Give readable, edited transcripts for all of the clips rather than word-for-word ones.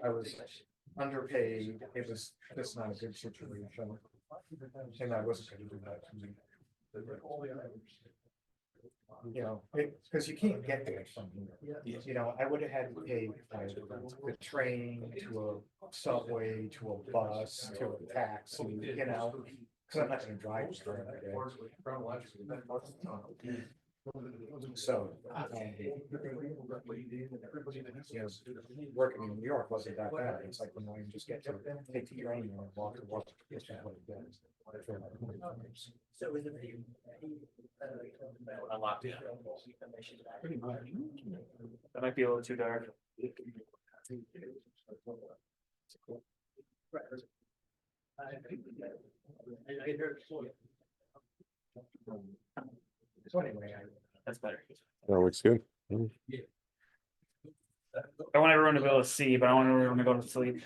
I was underpaid. It was just not a good situation. And I wasn't going to do that. You know, because you can't get there from here. You know, I would have had to pay the train to a subway, to a bus, to a taxi, you know, because I'm not going to drive there every day. So, you know, working in New York wasn't that bad. It's like when I just get to take the train and walk to work. So is it I'm locked in. That might be a little too dark. So anyway, That's better. That looks good. I want everyone to be able to see, but I want everyone to go to sleep.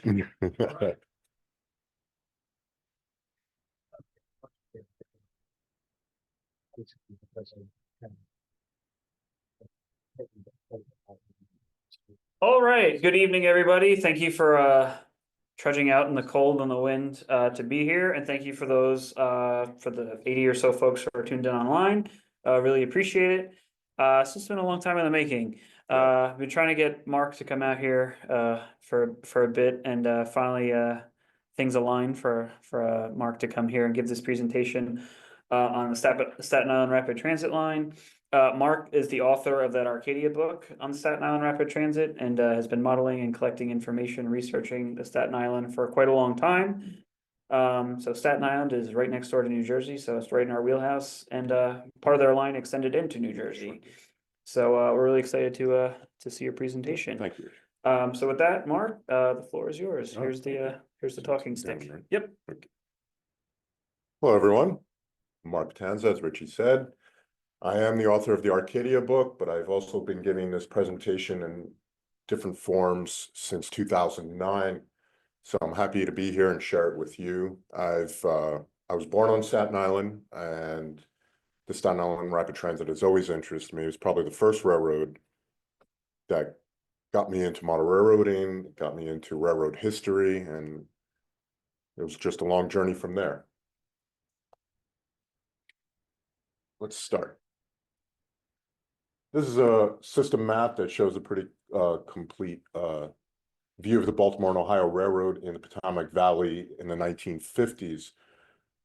All right, good evening, everybody. Thank you for trudging out in the cold and the wind to be here, and thank you for those for the 80 or so folks who are tuned in online. Really appreciate it. It's been a long time in the making. I've been trying to get Marc to come out here for a bit, and finally things aligned for Marc to come here and give this presentation on the Staten Island Rapid Transit line. Marc is the author of that Arcadia book on the Staten Island Rapid Transit, and has been modeling and collecting information, researching the Staten Island for quite a long time. So Staten Island is right next door to New Jersey, so it's right in our wheelhouse, and part of their line extended into New Jersey. So we're really excited to see your presentation. Thank you. So with that, Marc, the floor is yours. Here's the talking stick. Yep. Hello, everyone. Marc Pitanza, as Richie said. I am the author of the Arcadia book, but I've also been giving this presentation in different forms since 2009. So I'm happy to be here and share it with you. I was born on Staten Island, and the Staten Island Rapid Transit has always interested me. It was probably the first railroad that got me into model railroading, got me into railroad history, and it was just a long journey from there. Let's start. This is a system map that shows a pretty complete view of the Baltimore and Ohio Railroad in the Potomac Valley in the 1950s.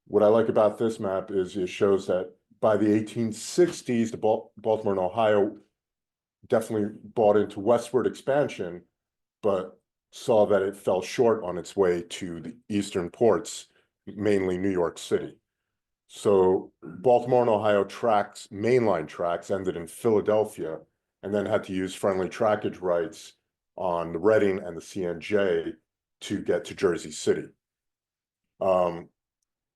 What I like about this map is it shows that by the 1860s, the Baltimore and Ohio definitely bought into westward expansion, but saw that it fell short on its way to the eastern ports, mainly New York City. So Baltimore and Ohio tracks, mainline tracks, ended in Philadelphia, and then had to use friendly trackage rights on the Reading and the CNJ to get to Jersey City.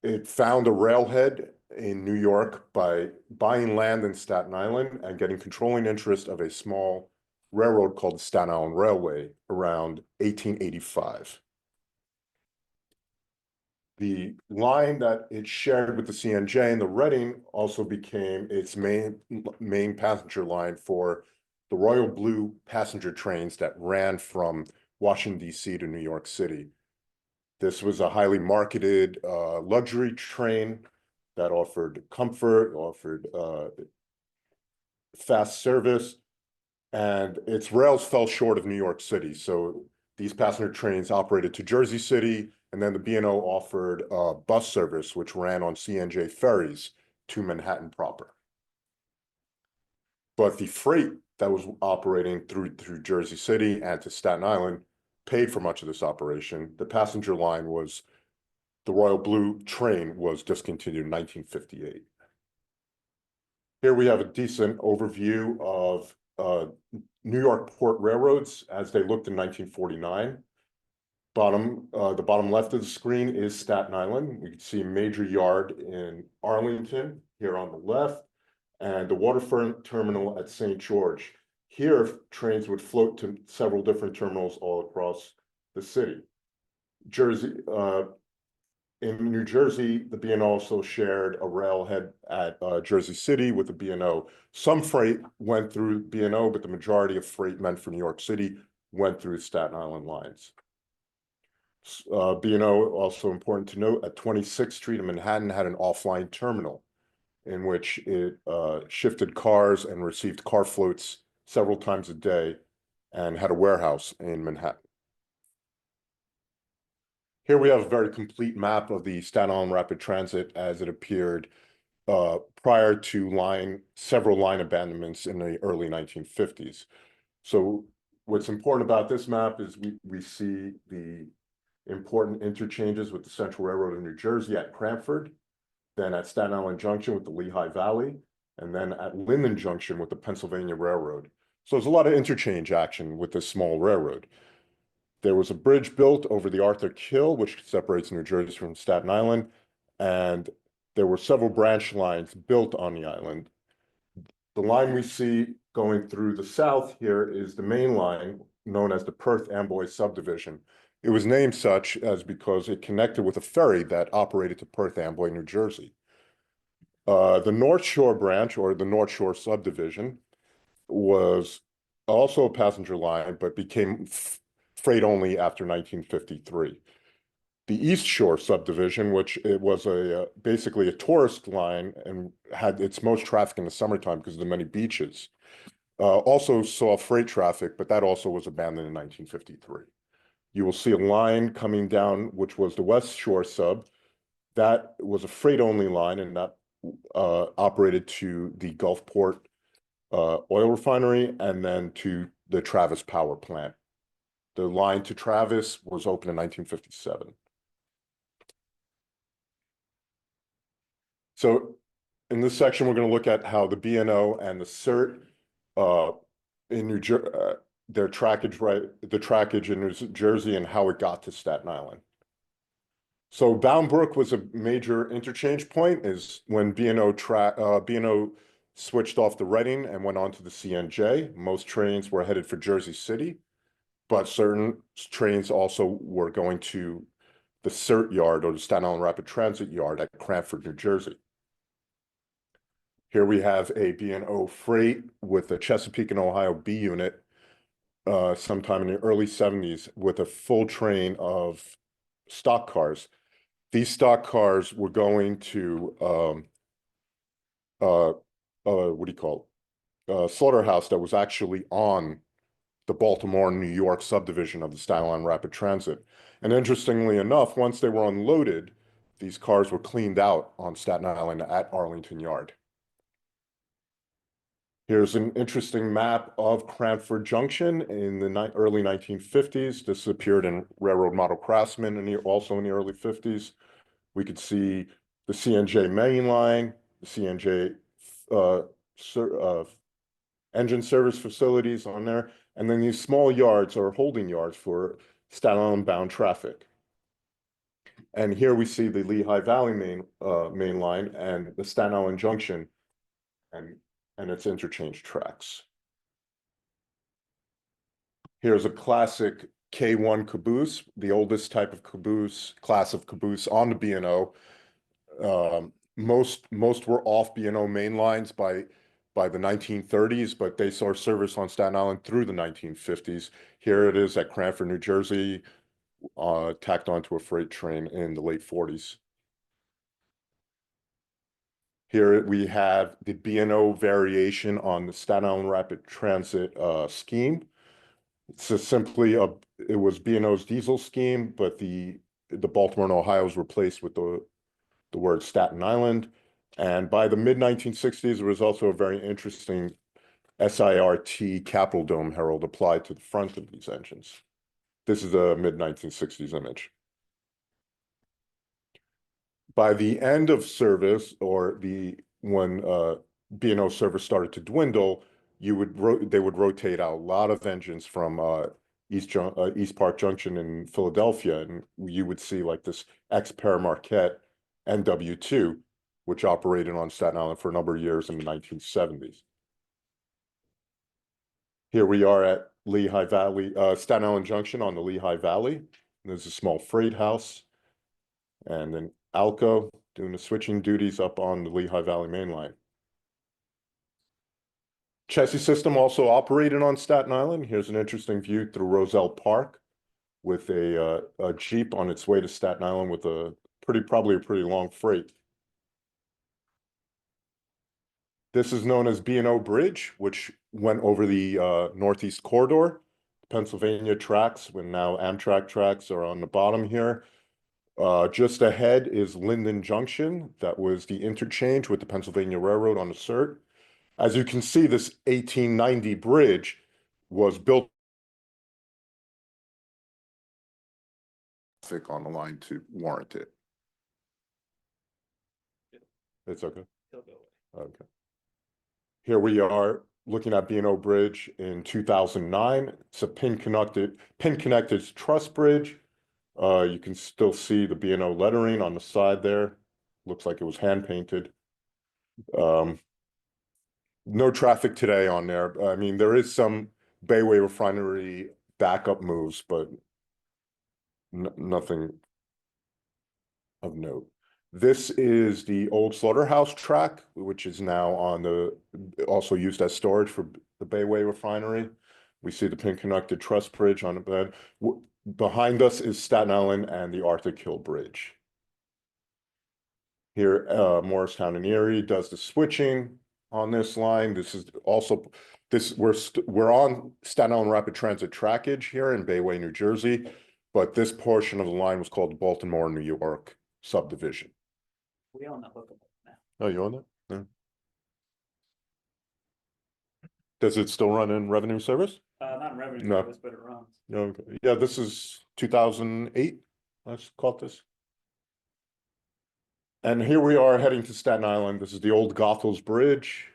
It found a railhead in New York by buying land in Staten Island and getting controlling interest of a small railroad called the Staten Island Railway around 1885. The line that it shared with the CNJ and the Reading also became its main passenger line for the Royal Blue passenger trains that ran from Washington, D.C. to New York City. This was a highly marketed luxury train that offered comfort, offered fast service, and its rails fell short of New York City. So these passenger trains operated to Jersey City, and then the B&O offered bus service, which ran on CNJ ferries to Manhattan proper. But the freight that was operating through Jersey City and to Staten Island paid for much of this operation. The passenger line was, the Royal Blue train was discontinued in 1958. Here we have a decent overview of New York port railroads as they looked in 1949. The bottom left of the screen is Staten Island. We can see a major yard in Arlington here on the left, and the waterfront terminal at St. George. Here, trains would float to several different terminals all across the city. in New Jersey, the B&O also shared a railhead at Jersey City with the B&O. Some freight went through B&O, but the majority of freight meant for New York City went through Staten Island lines. B&O, also important to note, at 26th Street in Manhattan had an offline terminal in which it shifted cars and received car floats several times a day and had a warehouse in Manhattan. Here we have a very complete map of the Staten Island Rapid Transit as it appeared prior to several line abandonments in the early 1950s. So what's important about this map is we see the important interchanges with the Central Railroad of New Jersey at Cranford, then at Staten Island Junction with the Lehigh Valley, and then at Linden Junction with the Pennsylvania Railroad. So there's a lot of interchange action with this small railroad. There was a bridge built over the Arthur Kill, which separates New Jersey from Staten Island, and there were several branch lines built on the island. The line we see going through the south here is the main line, known as the Perth Amboy Subdivision. It was named such as because it connected with a ferry that operated to Perth Amboy, New Jersey. The North Shore branch, or the North Shore Subdivision, was also a passenger line, but became freight only after 1953. The East Shore Subdivision, which it was basically a tourist line and had its most traffic in the summertime because of the many beaches, also saw freight traffic, but that also was abandoned in 1953. You will see a line coming down, which was the West Shore Sub. That was a freight-only line, and that operated to the Gulfport oil refinery and then to the Travis power plant. The line to Travis was opened in 1957. So in this section, we're going to look at how the B&O and the CERT in New Jersey, their trackage, the trackage in New Jersey and how it got to Staten Island. So Bound Brook was a major interchange point, is when B&O switched off the Reading and went on to the CNJ. Most trains were headed for Jersey City, but certain trains also were going to the CERT yard, or the Staten Island Rapid Transit yard at Cranford, New Jersey. Here we have a B&O freight with the Chesapeake and Ohio B unit sometime in the early 70s with a full train of stock cars. These stock cars were going to, slaughterhouse that was actually on the Baltimore and New York subdivision of the Staten Island Rapid Transit. And interestingly enough, once they were unloaded, these cars were cleaned out on Staten Island at Arlington Yard. Here's an interesting map of Cranford Junction in the early 1950s. This appeared in Railroad Model Craftsman also in the early 50s. We could see the CNJ main line, the CNJ engine service facilities on there, and then these small yards or holding yards for Staten Island bound traffic. And here we see the Lehigh Valley main line and the Staten Island Junction and its interchange tracks. Here's a classic K1 caboose, the oldest type of caboose, class of caboose on the B&O. Most were off B&O main lines by the 1930s, but they saw service on Staten Island through the 1950s. Here it is at Cranford, New Jersey, tacked onto a freight train in the late 40s. Here we have the B&O variation on the Staten Island Rapid Transit scheme. It's it was B&O's diesel scheme, but the Baltimore and Ohio was replaced with the word Staten Island. And by the mid-1960s, there was also a very interesting SIRT Capitol Dome herald applied to the front of these engines. This is a mid-1960s image. By the end of service, or when B&O service started to dwindle, they would rotate out a lot of engines from East Park Junction in Philadelphia, and you would see like this ex-Pere Marquette NW2, which operated on Staten Island for a number of years in the 1970s. Here we are at Lehigh Valley, Staten Island Junction on the Lehigh Valley. There's a small freight house. And then Alco doing the switching duties up on the Lehigh Valley Main Line. Chassis system also operated on Staten Island. Here's an interesting view through Roselle Park with a Jeep on its way to Staten Island with probably a pretty long freight. This is known as B&O Bridge, which went over the Northeast Corridor. Pennsylvania tracks, when now Amtrak tracks are on the bottom here. Just ahead is Linden Junction. That was the interchange with the Pennsylvania Railroad on the CERT. As you can see, this 1890 bridge was built on the line to warrant it. It's okay. Okay. Here we are looking at B&O Bridge in 2009. It's a pin-connected truss bridge. You can still see the B&O lettering on the side there. Looks like it was hand painted. No traffic today on there. I mean, there is some Bayway refinery backup moves, but nothing of note. This is the old slaughterhouse track, which is now also used as storage for the Bayway refinery. We see the pin-connected truss bridge on the bed. Behind us is Staten Island and the Arthur Kill Bridge. Here, Morristown and Erie does the switching on this line. This is also we're on Staten Island Rapid Transit trackage here in Bayway, New Jersey, but this portion of the line was called the Baltimore, New York Subdivision. We own that hookable now. Oh, you own that? Yeah. Does it still run in revenue service? Not in revenue No. service, but it runs. No. Okay. Yeah, this is 2008. Let's call this. And here we are heading to Staten Island. This is the old Goethals Bridge,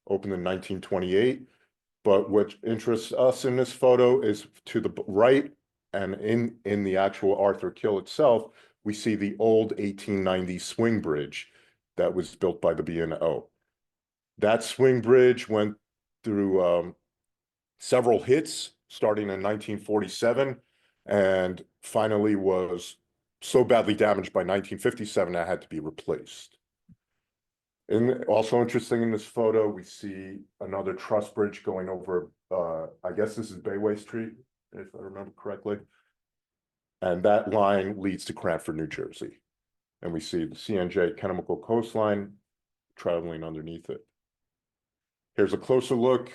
opened in 1928. But what interests us in this photo is to the right, and in the actual Arthur Kill itself, we see the old 1890 swing bridge that was built by the B&O. That swing bridge went through several hits starting in 1947 and finally was so badly damaged by 1957 that it had to be replaced. And also interesting in this photo, we see another truss bridge going over, I guess this is Bayway Street, if I remember correctly. And that line leads to Cranford, New Jersey. And we see the CNJ Chemical Coastline traveling underneath it. Here's a closer look,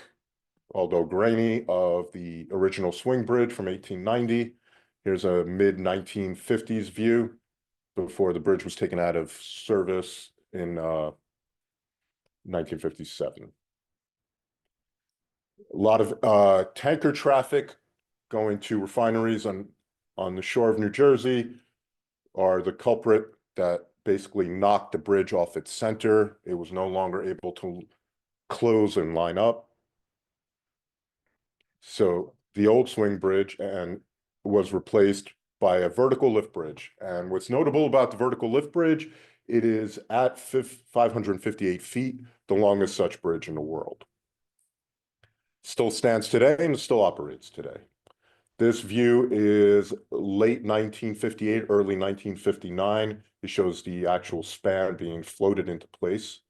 although grainy, of the original swing bridge from 1890. Here's a mid-1950s view before the bridge was taken out of service in 1957. A lot of tanker traffic going to refineries on the shore of New Jersey are the culprit that basically knocked the bridge off its center. It was no longer able to close and line up. So the old swing bridge was replaced by a vertical lift bridge. And what's notable about the vertical lift bridge, it is at 558 feet, the longest such bridge in the world. Still stands today and still operates today. This view is late 1958, early 1959. It shows the actual span being floated into place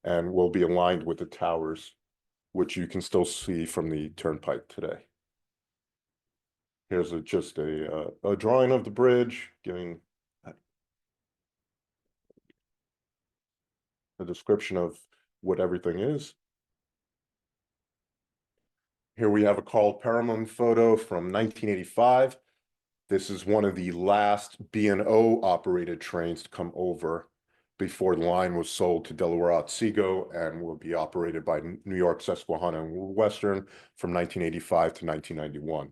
and will be aligned with the towers, which you can still see from the turnpike today. Here's just a drawing of the bridge, giving a description of what everything is. Here we have a Carl Perelman photo from 1985. This is one of the last B&O operated trains to come over before the line was sold to Delaware Otsego and will be operated by New York Susquehanna and Western from 1985 to 1991.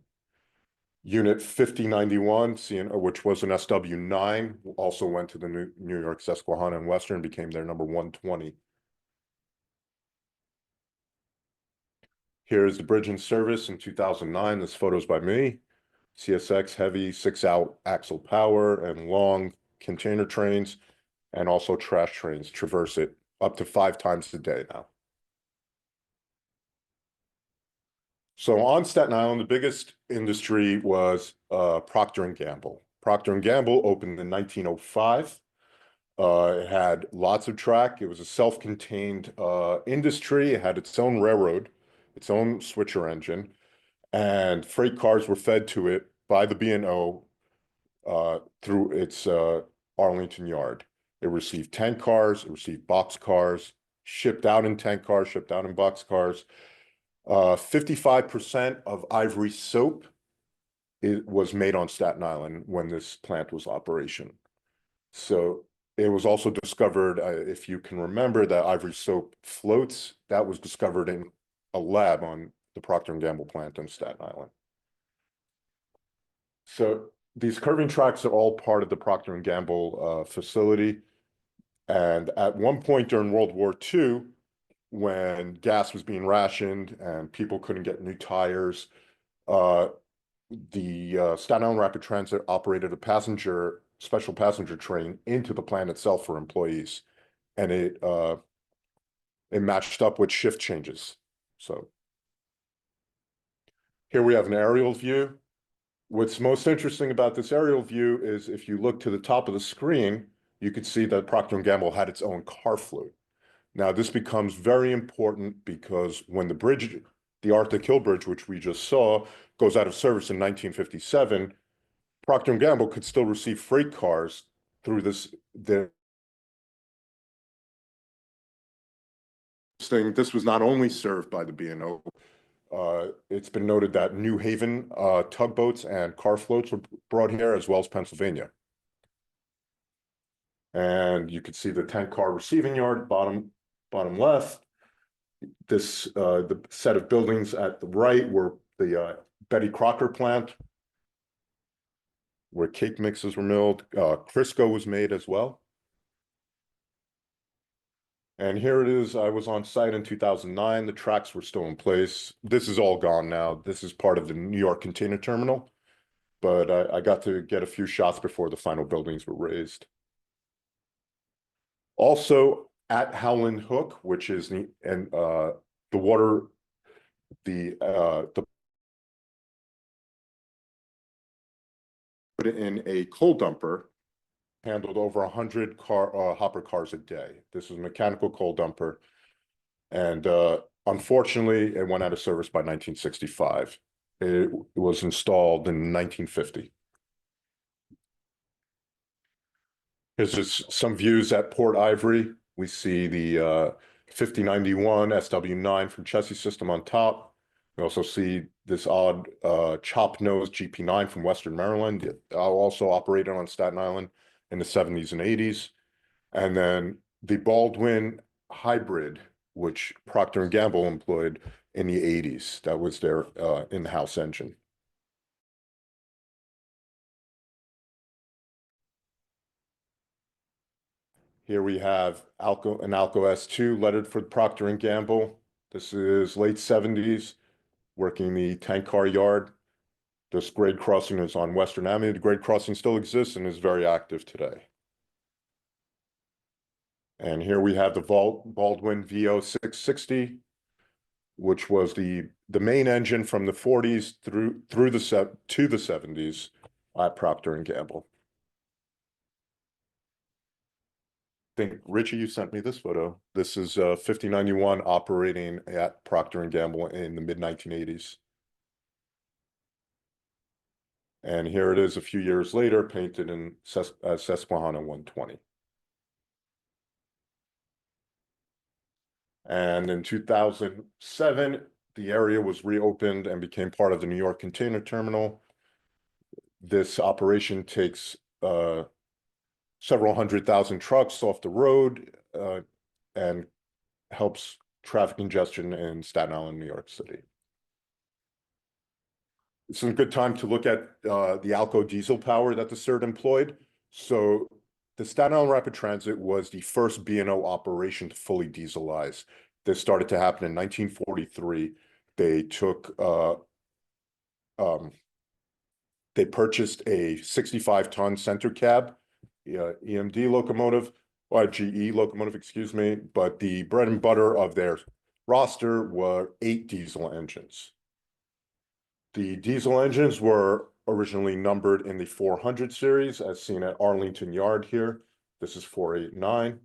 Unit 5091, which was an SW9, also went to the New York Susquehanna and Western, became their number 120. Here's the bridge in service in 2009. This photo's by me. CSX heavy 6-out axle power and long container trains and also trash trains traverse it up to 5 times a day now. So on Staten Island, the biggest industry was Procter & Gamble. Procter & Gamble opened in 1905. It had lots of track. It was a self-contained industry. It had its own railroad, its own switcher engine, and freight cars were fed to it by the B&O through its Arlington yard. It received tank cars, it received box cars, shipped out in tank cars, shipped out in box cars. 55% of Ivory soap was made on Staten Island when this plant was operation. So it was also discovered, if you can remember, that Ivory soap floats, that was discovered in a lab on the Procter & Gamble plant in Staten Island. So these curving tracks are all part of the Procter & Gamble facility. And at one point during World War II, when gas was being rationed and people couldn't get new tires, the Staten Island Rapid Transit operated a special passenger train into the plant itself for employees. And it matched up with shift changes. So here we have an aerial view. What's most interesting about this aerial view is if you look to the top of the screen, you could see that Procter & Gamble had its own car float. Now, this becomes very important because when the bridge, the Arthur Kill Bridge, which we just saw, goes out of service in 1957, Procter & Gamble could still receive freight cars through this. This was not only served by the B&O. It's been noted that New Haven tugboats and car floats were brought here, as well as Pennsylvania. And you could see the tank car receiving yard, bottom left. This the set of buildings at the right were the Betty Crocker plant, where cake mixes were milled. Crisco was made as well. And here it is. I was on site in 2009. The tracks were still in place. This is all gone now. This is part of the New York Container Terminal, but I got to get a few shots before the final buildings were raised. Also at Howland Hook, which is the put it in a coal dumper, handled over 100 hopper cars a day. This is a mechanical coal dumper. And unfortunately, it went out of service by 1965. It was installed in 1950. Here's just some views at Port Ivory. We see the 5091 SW9 from Chessie System on top. We also see this odd chop nose GP9 from Western Maryland, also operated on Staten Island in the 70s and 80s. And then the Baldwin hybrid, which Procter & Gamble employed in the 80s. That was their in-house engine. Here we have an Alco S2 lettered for Procter & Gamble. This is late 70s, working the tank car yard. This grade crossing is on Western Avenue. The grade crossing still exists and is very active today. And here we have the Baldwin VO660, which was the main engine from the 40s to the 70s at Procter & Gamble. I think, Richie, you sent me this photo. This is 5091 operating at Procter & Gamble in the mid-1980s. And here it is a few years later, painted in Susquehanna 120. And in 2007, the area was reopened and became part of the New York Container Terminal. This operation takes several 100,000 trucks off the road and helps traffic congestion in Staten Island, New York City. It's a good time to look at the Alco diesel power that the CERT employed. So the Staten Island Rapid Transit was the first B&O operation to fully dieselize. This started to happen in 1943. They took, they purchased a 65-ton center cab, EMD locomotive, or GE locomotive, excuse me, but the bread and butter of their roster were 8 diesel engines. The diesel engines were originally numbered in the 400 series, as seen at Arlington Yard here. This is 489.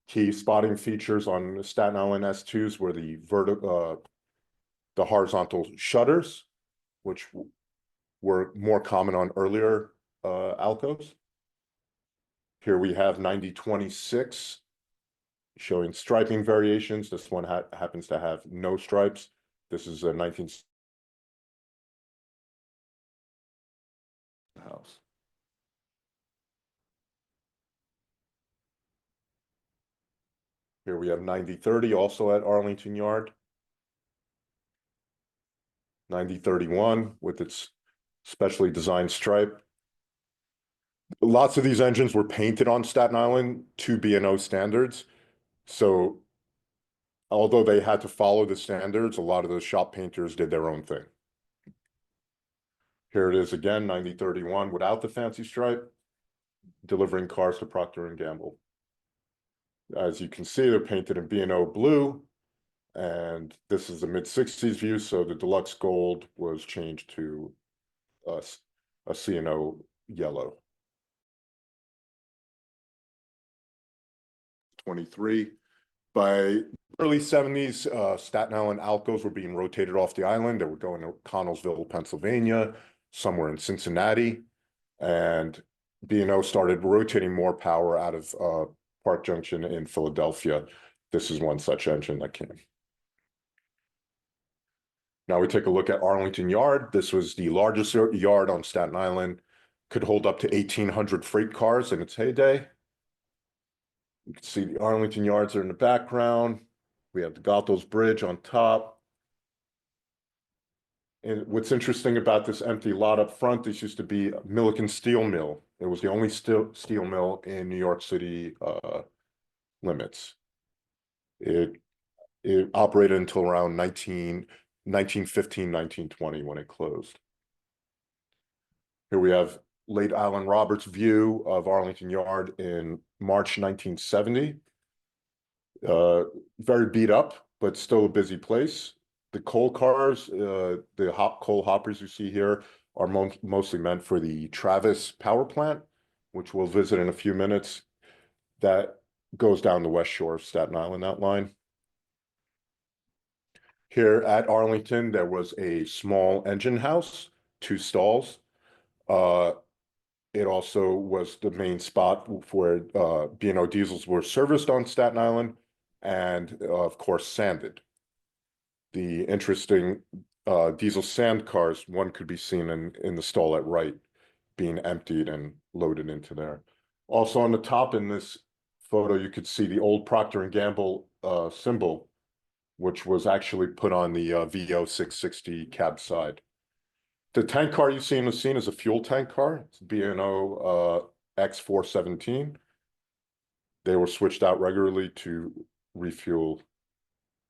Key spotting features on Staten Island S2s were the horizontal shutters, which were more common on earlier Alcos. Here we have 9026 showing striping variations. This one happens to have no stripes. This is a 19th house. Here we have 9030 also at Arlington Yard. 9031 with its specially designed stripe. Lots of these engines were painted on Staten Island to B&O standards. So although they had to follow the standards, a lot of the shop painters did their own thing. Here it is again, 9031 without the fancy stripe, delivering cars to Procter & Gamble. As you can see, they're painted in B&O blue, and this is the mid-60s view, so the deluxe gold was changed to a C&O yellow. 23. By early 70s, Staten Island Alcos were being rotated off the island. They were going to Connellsville, Pennsylvania, somewhere in Cincinnati, and B&O started rotating more power out of Park Junction in Philadelphia. This is one such engine that came. Now we take a look at Arlington Yard. This was the largest yard on Staten Island, could hold up to 1,800 freight cars in its heyday. You can see the Arlington Yards are in the background. We have the Gatos Bridge on top. And what's interesting about this empty lot up front, this used to be a Milliken Steel Mill. It was the only steel mill in New York City limits. It operated until around 1915, 1920 when it closed. Here we have late Alan Roberts' view of Arlington Yard in March 1970. Very beat up, but still a busy place. The coal cars, the coal hoppers you see here are mostly meant for the Travis power plant, which we'll visit in a few minutes. That goes down the west shore of Staten Island, that line. Here at Arlington, there was a small engine house, 2 stalls. It also was the main spot where B&O diesels were serviced on Staten Island and, of course, sanded. The interesting diesel sand cars, one could be seen in the stall at right, being emptied and loaded into there. Also on the top in this photo, you could see the old Procter & Gamble symbol, which was actually put on the VO 660 cab side. The tank car you see in the scene is a fuel tank car. It's B&O X417. They were switched out regularly to refuel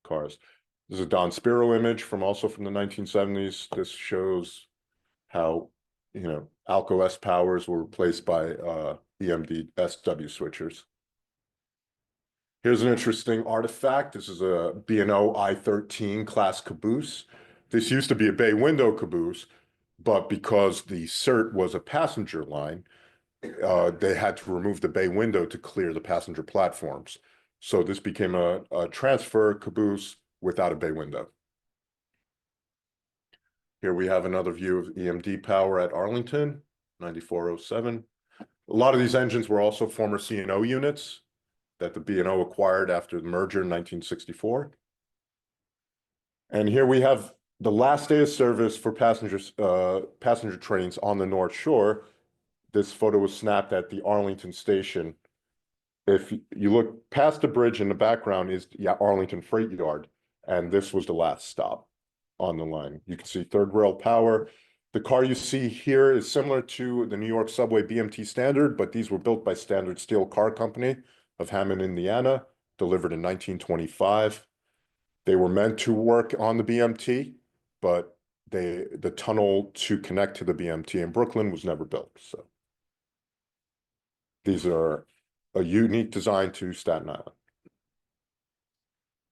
cars. This is a Don Spiro image also from the 1970s. This shows how, Alco S powers were replaced by EMD SW switchers. Here's an interesting artifact. This is a B&O I-13 class caboose. This used to be a bay window caboose, but because the CERT was a passenger line, they had to remove the bay window to clear the passenger platforms. So this became a transfer caboose without a bay window. Here we have another view of EMD power at Arlington, 9407. A lot of these engines were also former C&O units that the B&O acquired after the merger in 1964. And here we have the last day of service for passenger trains on the North Shore. This photo was snapped at the Arlington station. If you look past the bridge in the background is Arlington Freight Yard, and this was the last stop on the line. You can see third rail power. The car you see here is similar to the New York Subway BMT Standard, but these were built by Standard Steel Car Company of Hammond, Indiana, delivered in 1925. They were meant to work on the BMT, but the tunnel to connect to the BMT in Brooklyn was never built. So these are a unique design to Staten Island.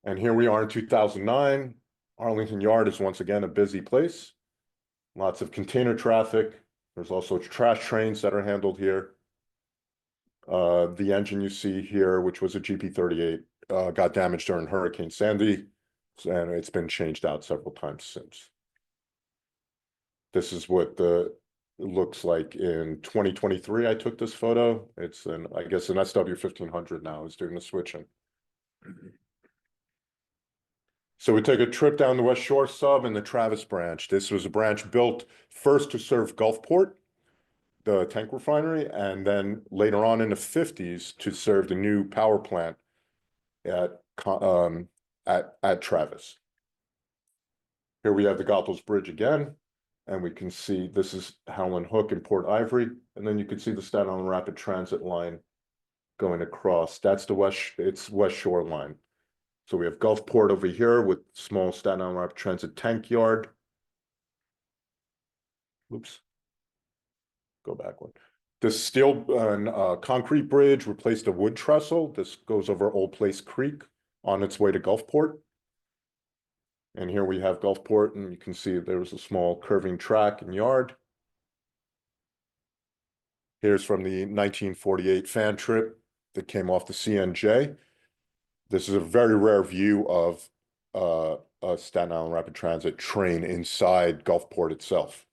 And here we are in 2009. Arlington Yard is once again a busy place. Lots of container traffic. There's also trash trains that are handled here. The engine you see here, which was a GP38, got damaged during Hurricane Sandy, and it's been changed out several times since. This is what it looks like in 2023. I took this photo. It's I guess an SW1500 now is doing the switching. So we take a trip down the West Shore sub in the Travis branch. This was a branch built first to serve Gulfport, the tank refinery, and then later on in the 50s to serve the new power plant at Travis. Here we have the Goethals Bridge again, and we can see this is Howland Hook and Port Ivory, and then you can see the Staten Island Rapid Transit line going across. That's the West Shore line. So we have Gulfport over here with small Staten Island Rapid Transit tank yard. Oops. Go back one. This steel and concrete bridge replaced a wood trestle. This goes over Old Place Creek on its way to Gulfport. And here we have Gulfport, and you can see there was a small curving track and yard. Here's from the 1948 fan trip that came off the CNJ. This is a very rare view of a Staten Island Rapid Transit train inside Gulfport itself.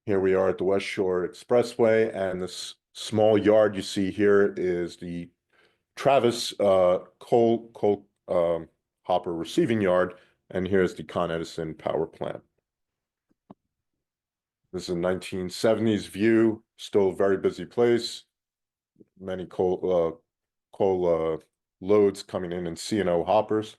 Here we are at the West Shore Expressway, and this small yard you see here is the Travis coal hopper receiving yard, and here's the Con Edison power plant. This is a 1970s view, still a very busy place. Many coal loads coming in C&O hoppers.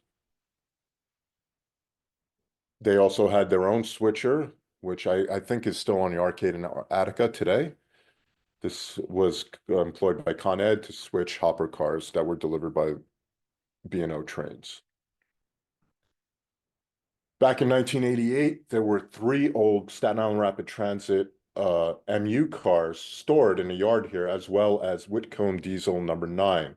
They also had their own switcher, which I think is still on the arcade in Attica today. This was employed by Con Ed to switch hopper cars that were delivered by B&O trains. Back in 1988, there were 3 old Staten Island Rapid Transit MU cars stored in a yard here, as well as Whitcomb Diesel number 9.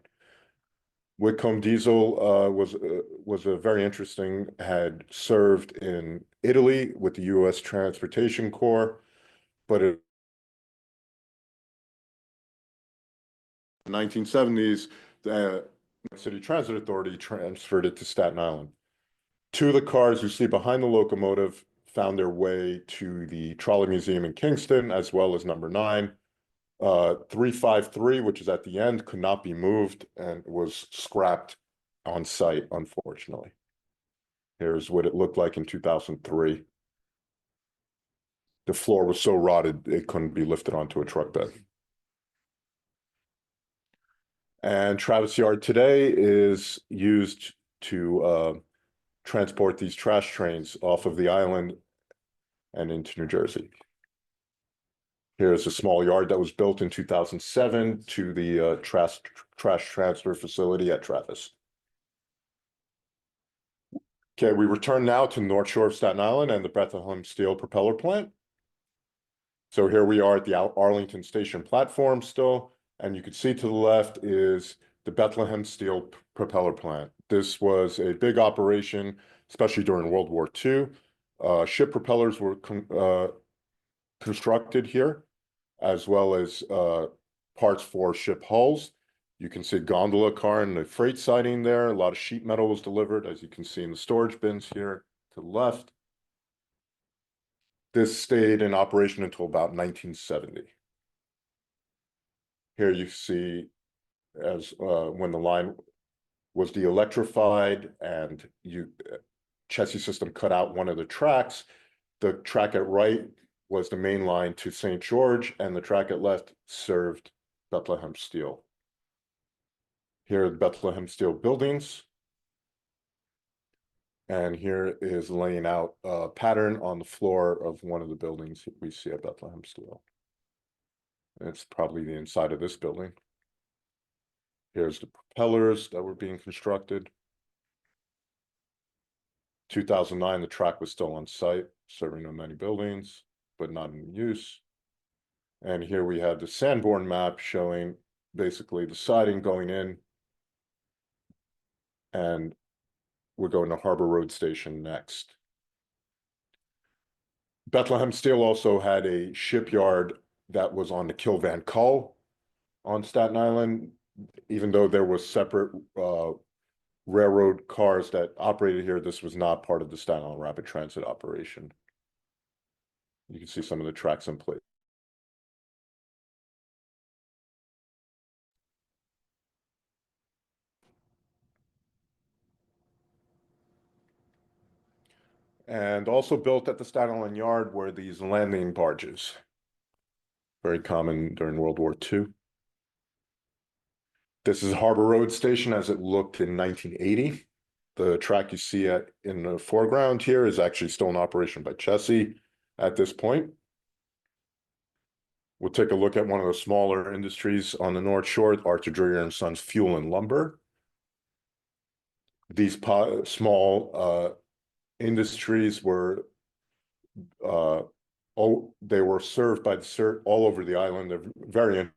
Whitcomb Diesel was a very interesting, had served in Italy with the U.S. Transportation Corps, but in the 1970s, the City Transit Authority transferred it to Staten Island. 2 of the cars you see behind the locomotive found their way to the Trolley Museum in Kingston, as well as number 9. 353, which is at the end, could not be moved and was scrapped on site, unfortunately. Here's what it looked like in 2003. The floor was so rotted, it couldn't be lifted onto a truck bed. And Travis Yard today is used to transport these trash trains off of the island and into New Jersey. Here's a small yard that was built in 2007 to the trash transfer facility at Travis. Okay, we return now to North Shore of Staten Island and the Bethlehem Steel propeller plant. So here we are at the Arlington Station platform still, and you can see to the left is the Bethlehem Steel propeller plant. This was a big operation, especially during World War II. Ship propellers were constructed here, as well as parts for ship hulls. You can see a gondola car in the freight siding there. A lot of sheet metal was delivered, as you can see in the storage bins here to the left. This stayed in operation until about 1970. Here you see as when the line was de-electrified and chassis system cut out one of the tracks. The track at right was the main line to St. George, and the track at left served Bethlehem Steel. Here are the Bethlehem Steel buildings. And here is laying out a pattern on the floor of one of the buildings we see at Bethlehem Steel. It's probably the inside of this building. Here's the propellers that were being constructed. 2009, the track was still on site, serving on many buildings, but not in use. And here we have the Sanborn map showing basically the siding going in and we're going to Harbor Road Station next. Bethlehem Steel also had a shipyard that was on the Kill Van Kull on Staten Island, even though there was separate railroad cars that operated here. This was not part of the Staten Island Rapid Transit operation. You can see some of the tracks in place. And also built at the Staten Island Yard were these landing barges, very common during World War II. This is Harbor Road Station as it looked in 1980. The track you see in the foreground here is actually still in operation by Chessie at this point. We'll take a look at one of the smaller industries on the North Shore, Arthur Dreyer and Sons Fuel and Lumber. These small industries were they were served by the all over the island. They're very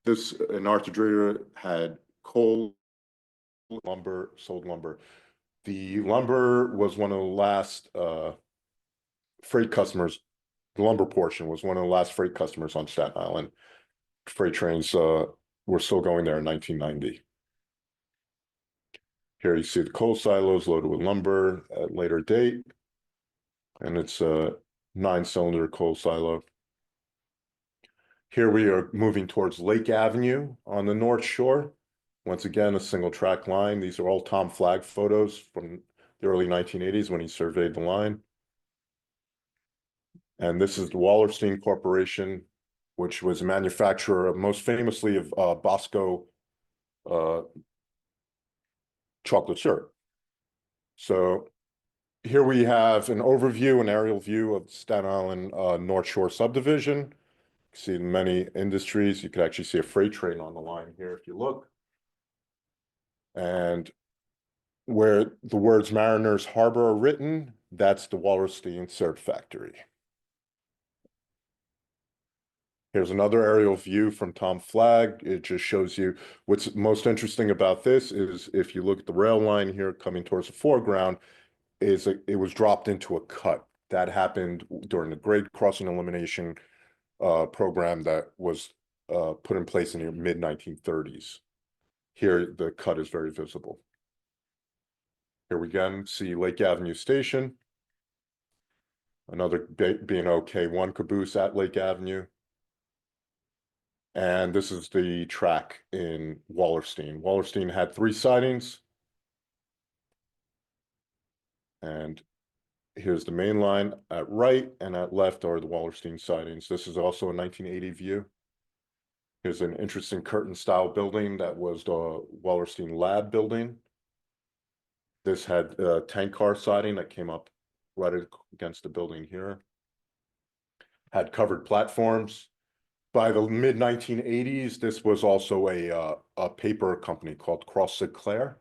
this and Arthur Dreyer had coal, lumber, sold lumber. The lumber was one of the last freight customers. The lumber portion was one of the last freight customers on Staten Island. Freight trains were still going there in 1990. Here you see the coal silos loaded with lumber at a later date. And it's a 9-cylinder coal silo. Here we are moving towards Lake Avenue on the North Shore. Once again, a single track line. These are all Tom Flagg photos from the early 1980s when he surveyed the line. And this is the Wallerstein Corporation, which was a manufacturer most famously of Bosco chocolate syrup. So here we have an overview, an aerial view of Staten Island North Shore Subdivision. You see many industries. You could actually see a freight train on the line here if you look. And where the words Mariners Harbor are written, that's the Wallerstein syrup factory. Here's another aerial view from Tom Flagg. It just shows you what's most interesting about this is if you look at the rail line here coming towards the foreground, it was dropped into a cut. That happened during the grade crossing elimination program that was put in place in the mid-1930s. Here, the cut is very visible. Here we again see Lake Avenue Station. Another B&O K1 caboose at Lake Avenue. And this is the track in Wallerstein. Wallerstein had 3 sidings. And here's the main line at right and at left are the Wallerstein sidings. This is also a 1980 view. Here's an interesting curtain style building that was the Wallerstein Lab building. This had a tank car siding that came up right against the building here. Had covered platforms. By the mid-1980s, this was also a paper company called Cross Sinclair.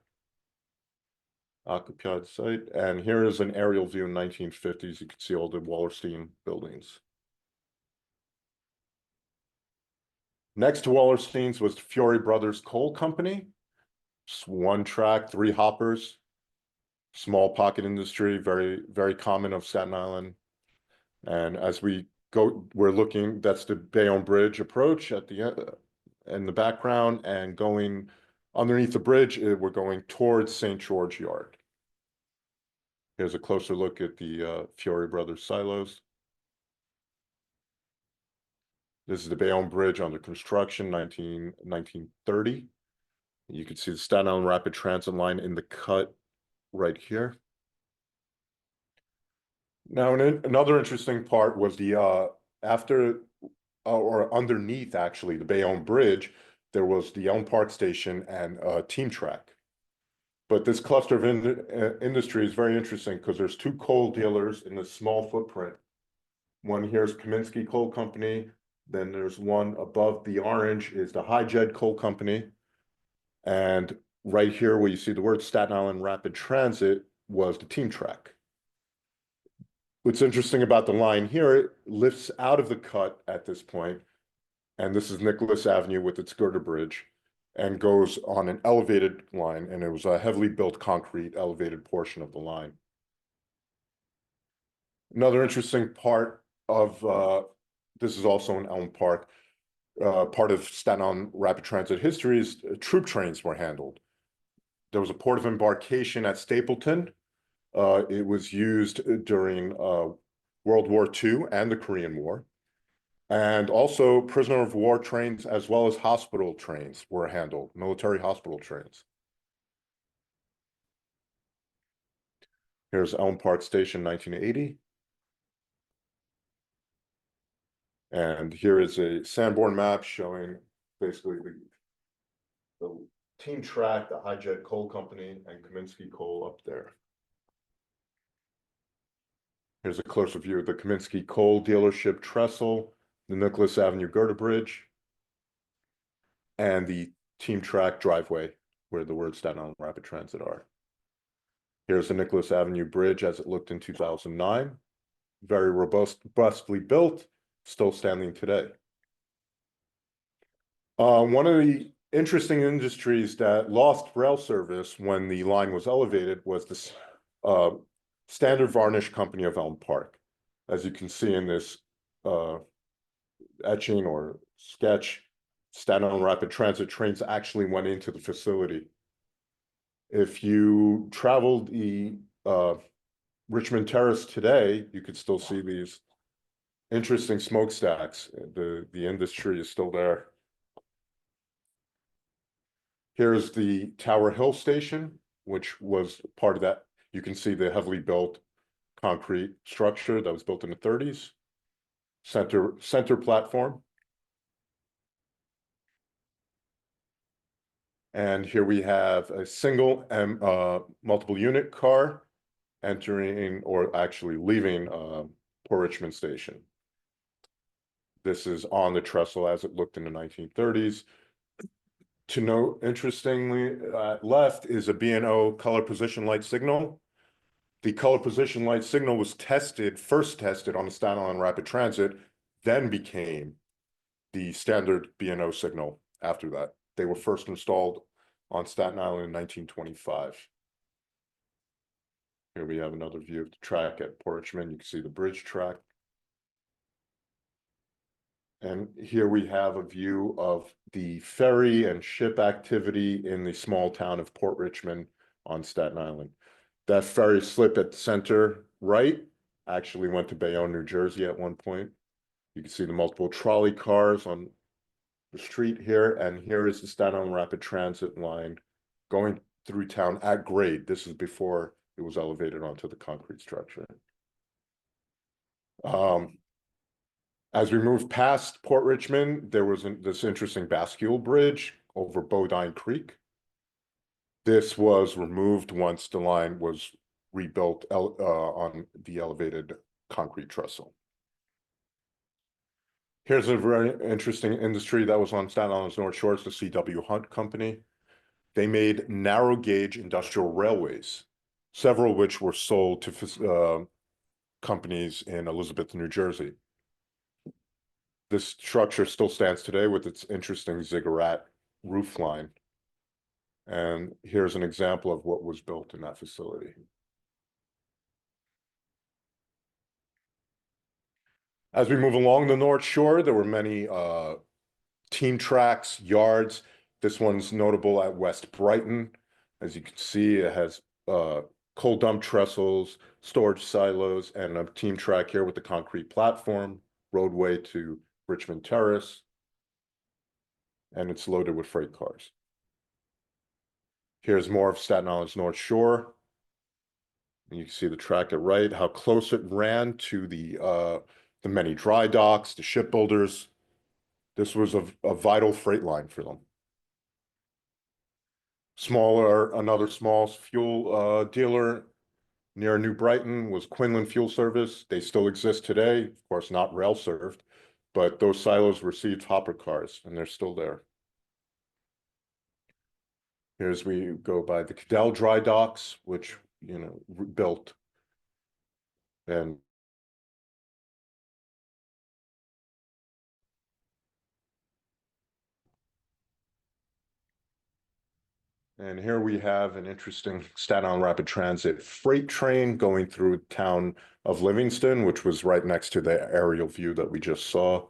Occupied site. And here is an aerial view in 1950s. You can see all the Wallerstein buildings. Next to Wallerstein's was the Fiore Brothers Coal Company. Just 1 track, 3 hoppers. Small pocket industry, very, very common of Staten Island. And as we go, we're looking, that's the Bayonne Bridge approach at the end, in the background, and going underneath the bridge, we're going towards St. George Yard. Here's a closer look at the Fiore Brothers silos. This is the Bayonne Bridge under construction, 1930. You can see the Staten Island Rapid Transit line in the cut right here. Now, another interesting part was the after or underneath actually the Bayonne Bridge, there was the Elm Park Station and Team Track. But this cluster of industry is very interesting because there's 2 coal dealers in a small footprint. One here is Kaminsky Coal Company. Then there's one above the orange is the High-Jed Coal Company. And right here where you see the word Staten Island Rapid Transit was the Team Track. What's interesting about the line here, it lifts out of the cut at this point, and this is Nicholas Avenue with its girder bridge. and goes on an elevated line, and it was a heavily built concrete elevated portion of the line. Another interesting part of this is also in Elm Park. Part of Staten Island Rapid Transit history is troop trains were handled. There was a port of embarkation at Stapleton. It was used during World War II and the Korean War. And also prisoner of war trains as well as hospital trains were handled, military hospital trains. Here's Elm Park Station, 1980. And here is a Sanborn map showing basically the Team Track, the Hijet Coal Company, and Kaminsky Coal up there. Here's a closer view of the Kaminsky Coal dealership trestle, the Nicholas Avenue girder bridge, and the Team Track driveway where the words Staten Island Rapid Transit are. Here's the Nicholas Avenue bridge as it looked in 2009. Very robustly built, still standing today. One of the interesting industries that lost rail service when the line was elevated was this Standard Varnish Company of Elm Park. As you can see in this etching or sketch, Staten Island Rapid Transit trains actually went into the facility. If you traveled the Richmond Terrace today, you could still see these interesting smokestacks. The industry is still there. Here's the Tower Hill Station, which was part of that. You can see the heavily built concrete structure that was built in the 30s. Center platform. And here we have a single and multiple unit car entering or actually leaving Port Richmond Station. This is on the trestle as it looked in the 1930s. To note, interestingly, left is a B&O color position light signal. The color position light signal was first tested on the Staten Island Rapid Transit, then became the standard B&O signal after that. They were first installed on Staten Island in 1925. Here we have another view of the track at Port Richmond. You can see the bridge track. And here we have a view of the ferry and ship activity in the small town of Port Richmond on Staten Island. That ferry slip at the center right actually went to Bayonne, New Jersey at one point. You can see the multiple trolley cars on the street here, and here is the Staten Island Rapid Transit line going through town at grade. This is before it was elevated onto the concrete structure. As we moved past Port Richmond, there was this interesting bascule bridge over Bodine Creek. This was removed once the line was rebuilt on the elevated concrete trestle. Here's a very interesting industry that was on Staten Island's North Shore, the C.W. Hunt Company. They made narrow gauge industrial railways, several of which were sold to companies in Elizabeth, New Jersey. This structure still stands today with its interesting ziggurat roof line. And here's an example of what was built in that facility. As we move along the North Shore, there were many team tracks, yards. This one's notable at West Brighton. As you can see, it has coal dump trestles, storage silos, and a team track here with the concrete platform, roadway to Richmond Terrace, and it's loaded with freight cars. Here's more of Staten Island's North Shore. And you can see the track at right, how close it ran to the many dry docks, the shipbuilders. This was a vital freight line for them. Another small fuel dealer near New Brighton was Quinlan Fuel Service. They still exist today, of course, not rail served, but those silos received hopper cars and they're still there. Here's we go by the Cadell dry docks, which, built. And And here we have an interesting Staten Island Rapid Transit freight train going through the town of Livingston, which was right next to the aerial view that we just saw.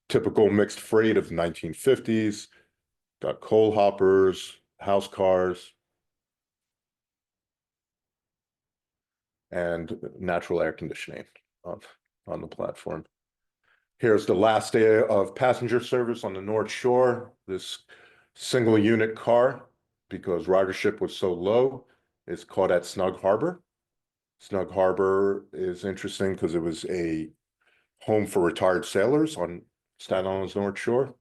Typical mixed freight of the 1950s. Got coal hoppers, house cars, and natural air conditioning on the platform. Here's the last day of passenger service on the North Shore. This single unit car, because ridership was so low, is caught at Snug Harbor. Snug Harbor is interesting because it was a home for retired sailors on Staten Island's North Shore.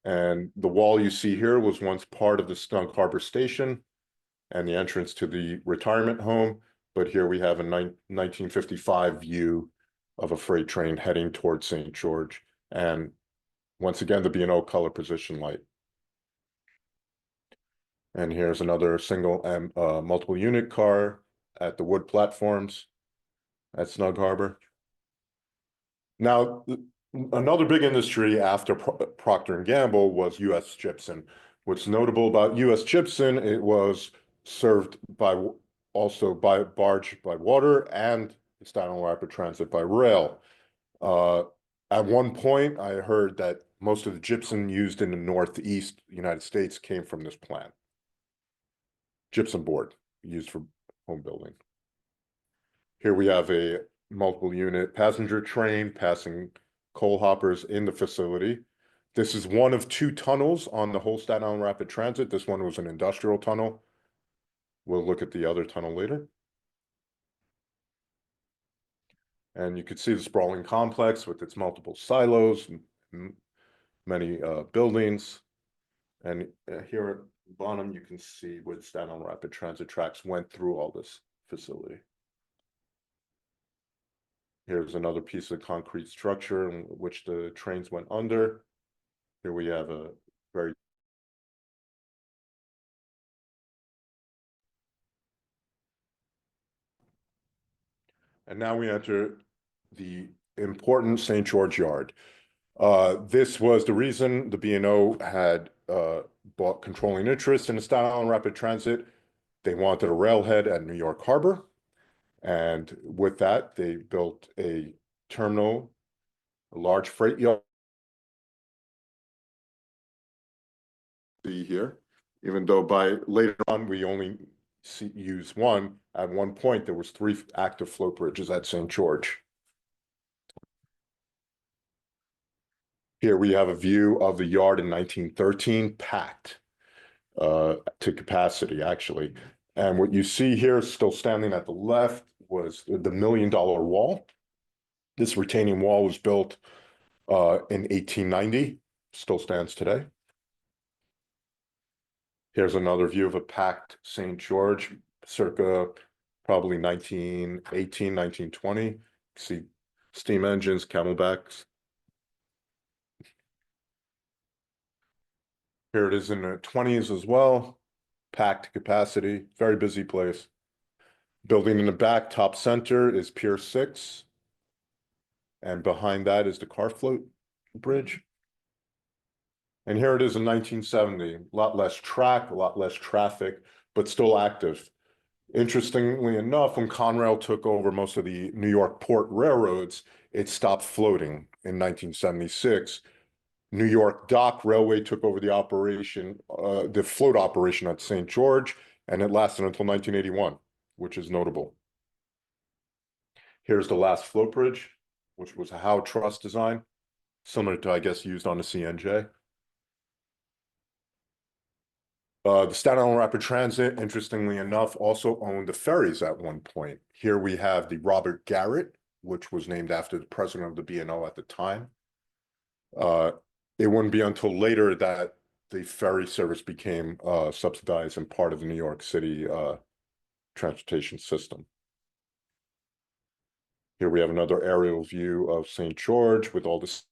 And the wall you see here was once part of the Snug Harbor Station and the entrance to the retirement home. But here we have a 1955 view of a freight train heading towards St. George. And once again, the B&O color position light. And here's another single and multiple unit car at the wood platforms at Snug Harbor. Now, another big industry after Procter & Gamble was U.S. Gypsum. What's notable about U.S. Gypsum, it was served also by barge by water and Staten Island Rapid Transit by rail. At one point, I heard that most of the gypsum used in the Northeast United States came from this plant. Gypsum board used for home building. Here we have a multiple unit passenger train passing coal hoppers in the facility. This is one of two tunnels on the whole Staten Island Rapid Transit. This one was an industrial tunnel. We'll look at the other tunnel later. And you could see the sprawling complex with its multiple silos, many buildings. And here at the bottom, you can see where the Staten Island Rapid Transit tracks went through all this facility. Here's another piece of concrete structure in which the trains went under. Here we have a very and now we enter the important St. George Yard. This was the reason the B&O had bought controlling interest in the Staten Island Rapid Transit. They wanted a railhead at New York Harbor. And with that, they built a terminal, a large freight yard. See here, even though by later on we only use one, at one point there was 3 active float bridges at St. George. Here we have a view of the yard in 1913, packed to capacity, actually. And what you see here, still standing at the left, was the $1 Million Wall. This retaining wall was built in 1890, still stands today. Here's another view of a packed St. George, circa probably 1918, 1920. See steam engines, camelbacks. Here it is in the 20s as well, packed capacity, very busy place. Building in the back, top center, is Pier 6. And behind that is the car float bridge. And here it is in 1970, a lot less track, a lot less traffic, but still active. Interestingly enough, when Conrail took over most of the New York port railroads, it stopped floating in 1976. New York Dock Railway took over the operation, the float operation at St. George, and it lasted until 1981, which is notable. Here's the last float bridge, which was a Howe truss design, similar to, I guess, used on the CNJ. The Staten Island Rapid Transit, interestingly enough, also owned the ferries at one point. Here we have the Robert Garrett, which was named after the president of the B&O at the time. It wouldn't be until later that the ferry service became subsidized and part of the New York City transportation system. Here we have another aerial view of St. George with all this.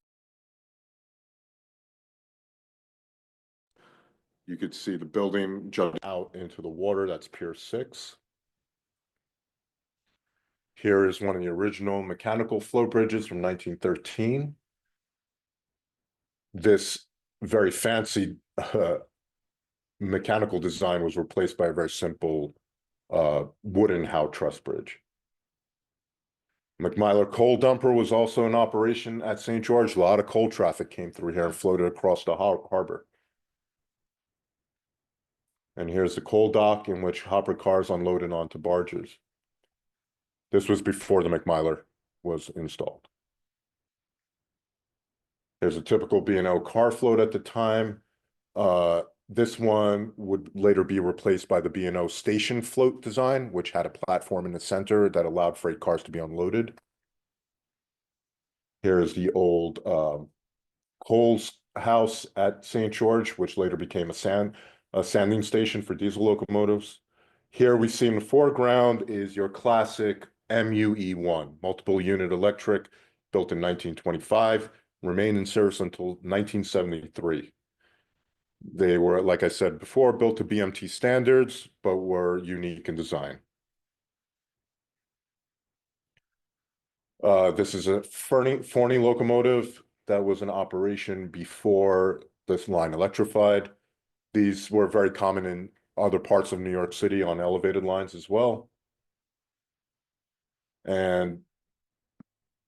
You could see the building jut out into the water. That's Pier 6. Here is one of the original mechanical float bridges from 1913. This very fancy mechanical design was replaced by a very simple wooden Howe truss bridge. McMyler coal dumper was also in operation at St. George. A lot of coal traffic came through here and floated across the harbor. And here's the coal dock in which hopper cars unloaded onto barges. This was before the McMyler was installed. There's a typical B&O car float at the time. This one would later be replaced by the B&O station float design, which had a platform in the center that allowed freight cars to be unloaded. Here's the old Coles house at St. George, which later became a sanding station for diesel locomotives. Here we see in the foreground is your classic MUE1, multiple unit electric, built in 1925, remained in service until 1973. They were, like I said before, built to BMT standards, but were unique in design. This is a Forney locomotive that was in operation before this line electrified. These were very common in other parts of New York City on elevated lines as well. And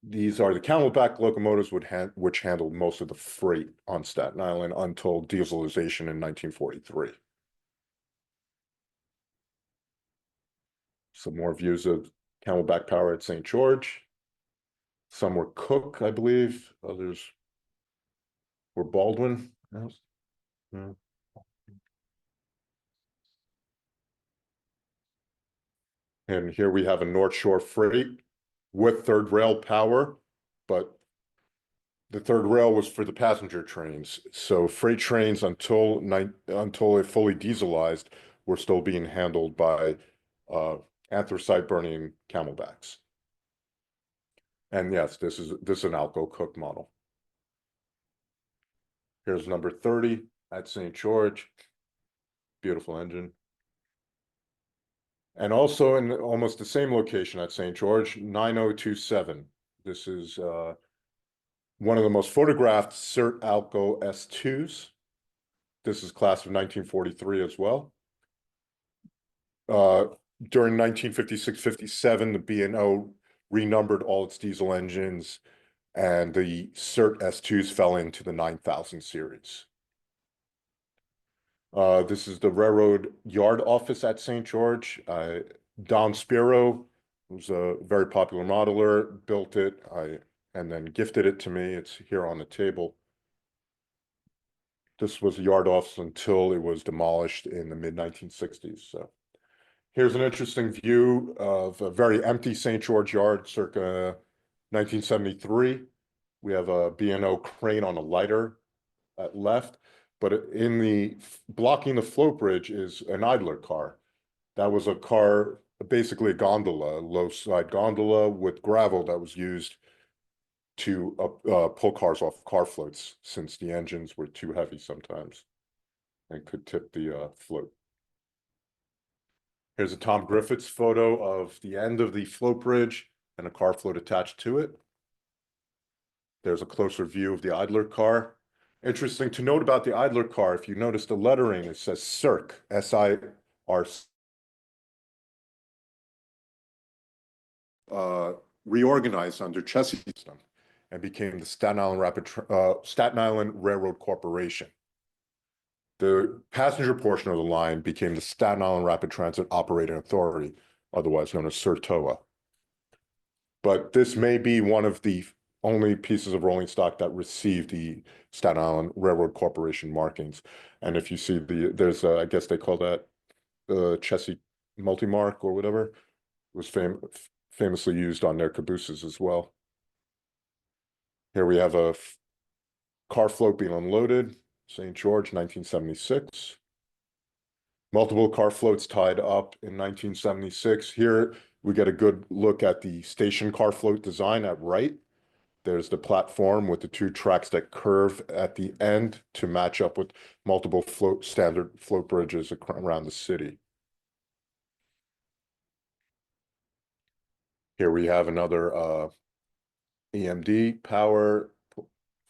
these are the Camelback locomotives which handled most of the freight on Staten Island until dieselization in 1943. Some more views of Camelback power at St. George. Some were Cook, I believe. Others were Baldwin. Yes. Yeah. And here we have a North Shore freight with third rail power, but the third rail was for the passenger trains. So freight trains until it fully dieselized were still being handled by anthracite burning Camelbacks. And yes, this is an Alco Cook model. Here's number 30 at St. George. Beautiful engine. And also in almost the same location at St. George, 9027. This is one of the most photographed CERT Alco S2s. This is class of 1943 as well. During 1956-57, the B&O renumbered all its diesel engines, and the CERT S2s fell into the 9000 series. This is the railroad yard office at St. George. Don Spiro was a very popular modeler, built it, and then gifted it to me. It's here on the table. This was a yard office until it was demolished in the mid-1960s. So here's an interesting view of a very empty St. George yard circa 1973. We have a B&O crane on a lighter at left, but in the blocking the float bridge is an idler car. That was a car, basically a gondola, a low side gondola with gravel that was used to pull cars off car floats, since the engines were too heavy sometimes and could tip the float. Here's a Tom Griffiths photo of the end of the float bridge and a car float attached to it. There's a closer view of the idler car. Interesting to note about the idler car, if you notice the lettering, it says SIRC, S-I-R-C. Reorganized under Chessie system and became the Staten Island Railroad Corporation. The passenger portion of the line became the Staten Island Rapid Transit Operating Authority, otherwise known as SIRTOA. But this may be one of the only pieces of rolling stock that received the Staten Island Railroad Corporation markings. And if you see there's I guess they call that the Chessie multi-mark or whatever, it was famously used on their cabooses as well. Here we have a car float being unloaded, St. George, 1976. Multiple car floats tied up in 1976. Here we get a good look at the station car float design at right. There's the platform with the two tracks that curve at the end to match up with multiple standard float bridges around the city. Here we have another EMD power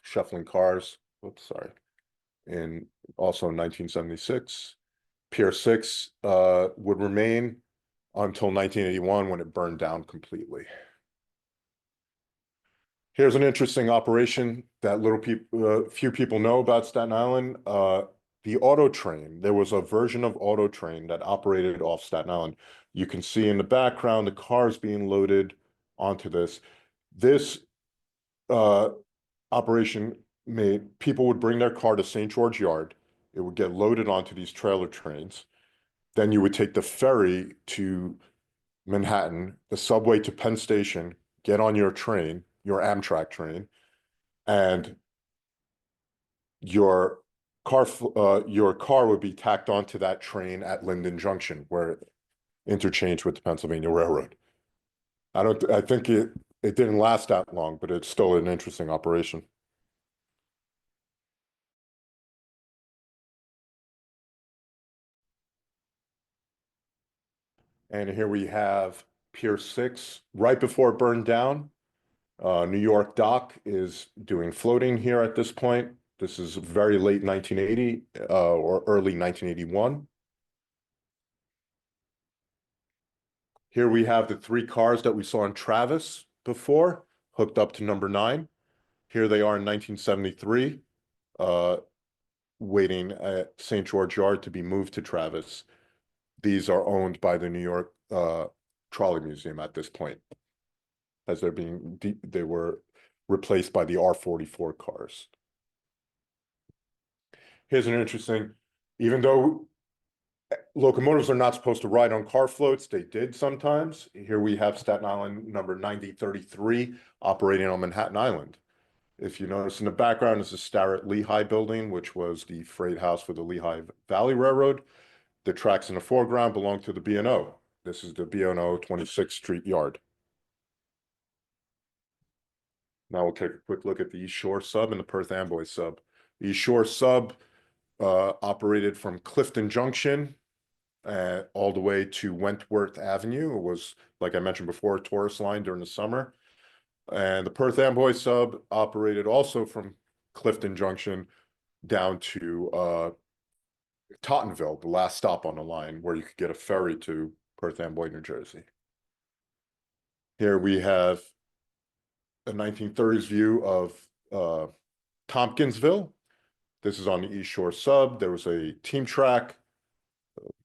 shuffling cars. Oops, sorry. Also in 1976. Pier 6 would remain until 1981 when it burned down completely. Here's an interesting operation that few people know about Staten Island. The auto train. There was a version of auto train that operated off Staten Island. You can see in the background the cars being loaded onto this. This operation made people would bring their car to St. George Yard. It would get loaded onto these trailer trains. Then you would take the ferry to Manhattan, the subway to Penn Station, get on your train, your Amtrak train, and your car would be tacked onto that train at Linden Junction, where it interchanged with the Pennsylvania Railroad. I think it didn't last that long, but it's still an interesting operation. And here we have Pier 6, right before it burned down. New York Dock is doing floating here at this point. This is very late 1980 or early 1981. Here we have the 3 cars that we saw in Travis before, hooked up to number 9. Here they are in 1973, waiting at St. George Yard to be moved to Travis. These are owned by the New York Trolley Museum at this point, as they were replaced by the R44 cars. Here's an interesting, even though locomotives are not supposed to ride on car floats, they did sometimes. Here we have Staten Island number 9033 operating on Manhattan Island. If you notice in the background is the Starrett Lehigh building, which was the freight house for the Lehigh Valley Railroad. The tracks in the foreground belong to the B&O. This is the B&O 26th Street Yard. Now we'll take a quick look at the East Shore Sub and the Perth Amboy Sub. The East Shore Sub operated from Clifton Junction all the way to Wentworth Avenue. It was, like I mentioned before, a tourist line during the summer. And the Perth Amboy Sub operated also from Clifton Junction down to Tottenville, the last stop on the line, where you could get a ferry to Perth Amboy, New Jersey. Here we have a 1930s view of Tompkinsville. This is on the East Shore Sub. There was a team track,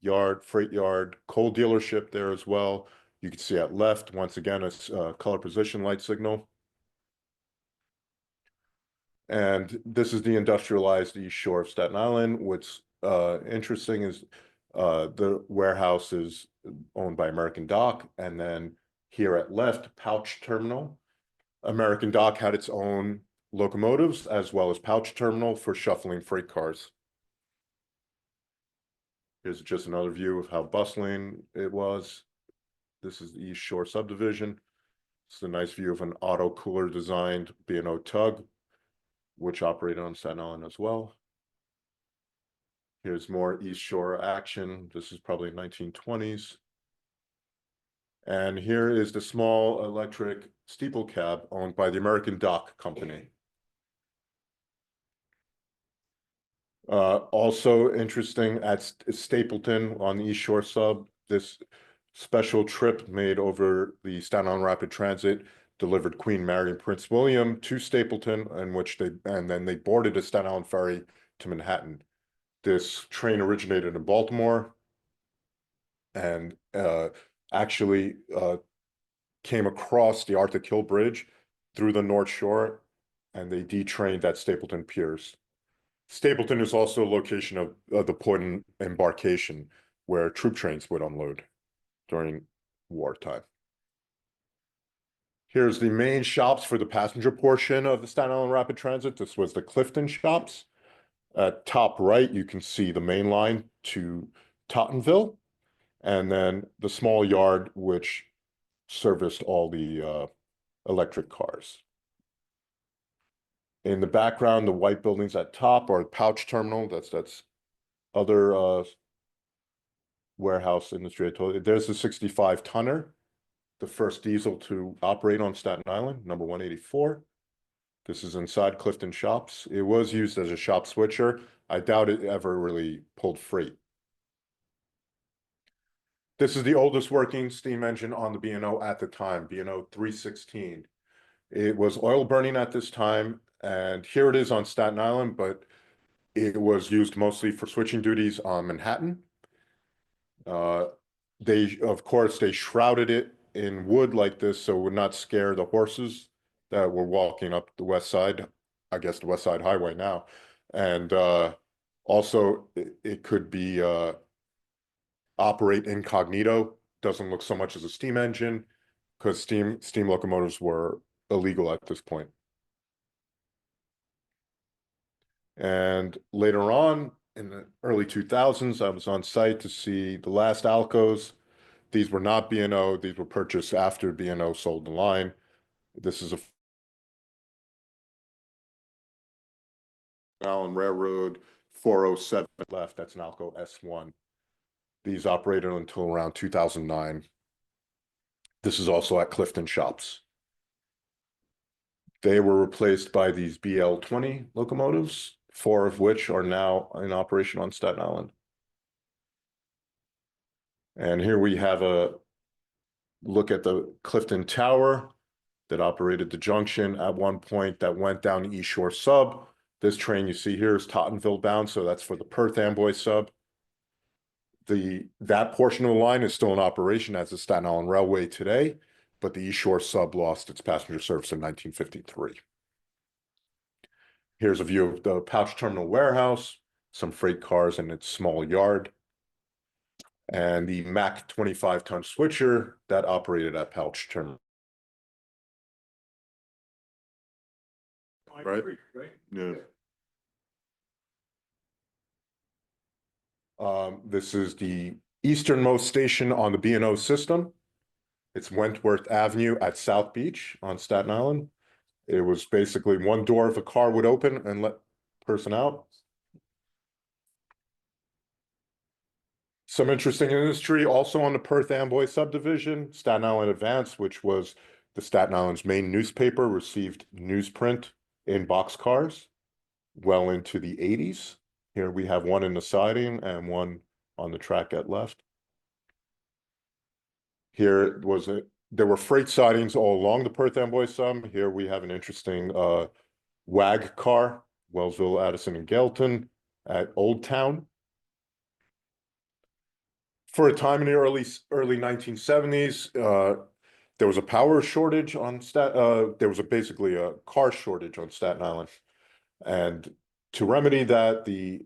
yard, freight yard, coal dealership there as well. You can see at left, once again, a color position light signal. And this is the industrialized East Shore of Staten Island. What's interesting is the warehouse is owned by American Dock. And then here at left, pouch terminal. American Dock had its own locomotives as well as pouch terminal for shuffling freight cars. Here's just another view of how bustling it was. This is the East Shore Subdivision. It's a nice view of an auto cooler designed B&O tug, which operated on Staten Island as well. Here's more East Shore action. This is probably 1920s. And here is the small electric steeple cab owned by the American Dock Company. Also interesting at Stapleton on the East Shore Sub, this special trip made over the Staten Island Rapid Transit delivered Queen Mary and Prince William to Stapleton, and then they boarded a Staten Island ferry to Manhattan. This train originated in Baltimore and actually came across the Arthur Kill Bridge through the North Shore, and they detrained at Stapleton Piers. Stapleton is also a location of the port and embarkation where troop trains would unload during wartime. Here's the main shops for the passenger portion of the Staten Island Rapid Transit. This was the Clifton shops. At top right, you can see the main line to Tottenville, and then the small yard which serviced all the electric cars. In the background, the white buildings at top are the pouch terminal. That's other warehouse industry. I told you. There's the 65 tonner, the first diesel to operate on Staten Island, number 184. This is inside Clifton Shops. It was used as a shop switcher. I doubt it ever really pulled freight. This is the oldest working steam engine on the B&O at the time, B&O 316. It was oil burning at this time, and here it is on Staten Island, but it was used mostly for switching duties on Manhattan. Of course, they shrouded it in wood like this so it would not scare the horses that were walking up the west side, I guess the West Side Highway now. And also it could be operate incognito, doesn't look so much as a steam engine because steam locomotives were illegal at this point. And later on in the early 2000s, I was on site to see the last Alcos. These were not B&O, these were purchased after B&O sold the line. This is a Island Railroad 407 left, that's an Alco S1. These operated until around 2009. This is also at Clifton Shops. They were replaced by these BL20 locomotives, 4 of which are now in operation on Staten Island. And here we have a look at the Clifton Tower that operated the junction at one point that went down the East Shore Sub. This train you see here is Tottenville bound, so that's for the Perth Amboy Sub. That portion of the line is still in operation as the Staten Island Railway today, but the East Shore Sub lost its passenger service in 1953. Here's a view of the pouch terminal warehouse, some freight cars in its small yard, and the Mack 25-ton switcher that operated at pouch terminal. Right? Yeah. This is the easternmost station on the B&O system. It's Wentworth Avenue at South Beach on Staten Island. It was basically one door of a car would open and let person out. Some interesting industry also on the Perth Amboy subdivision, Staten Island Advance, which was the Staten Island's main newspaper, received newsprint in boxcars well into the 80s. Here we have one in the siding and one on the track at left. Here there were freight sidings all along the Perth Amboy sub. Here we have an interesting WAG car, Wellsville, Addison, and Gailton at Old Town. For a time in the early 1970s, there was a power shortage on there was basically a car shortage on Staten Island. And to remedy that, the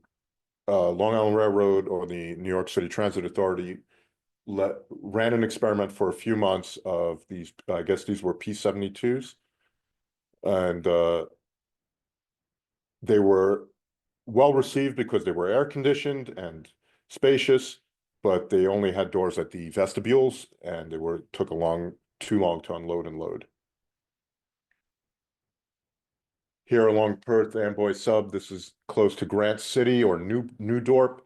Long Island Railroad or the New York City Transit Authority ran an experiment for a few months of these, I guess these were P-72s. And they were well received because they were air conditioned and spacious, but they only had doors at the vestibules and they took too long to unload and load. Here along Perth Amboy sub, this is close to Grant City or New Dorp.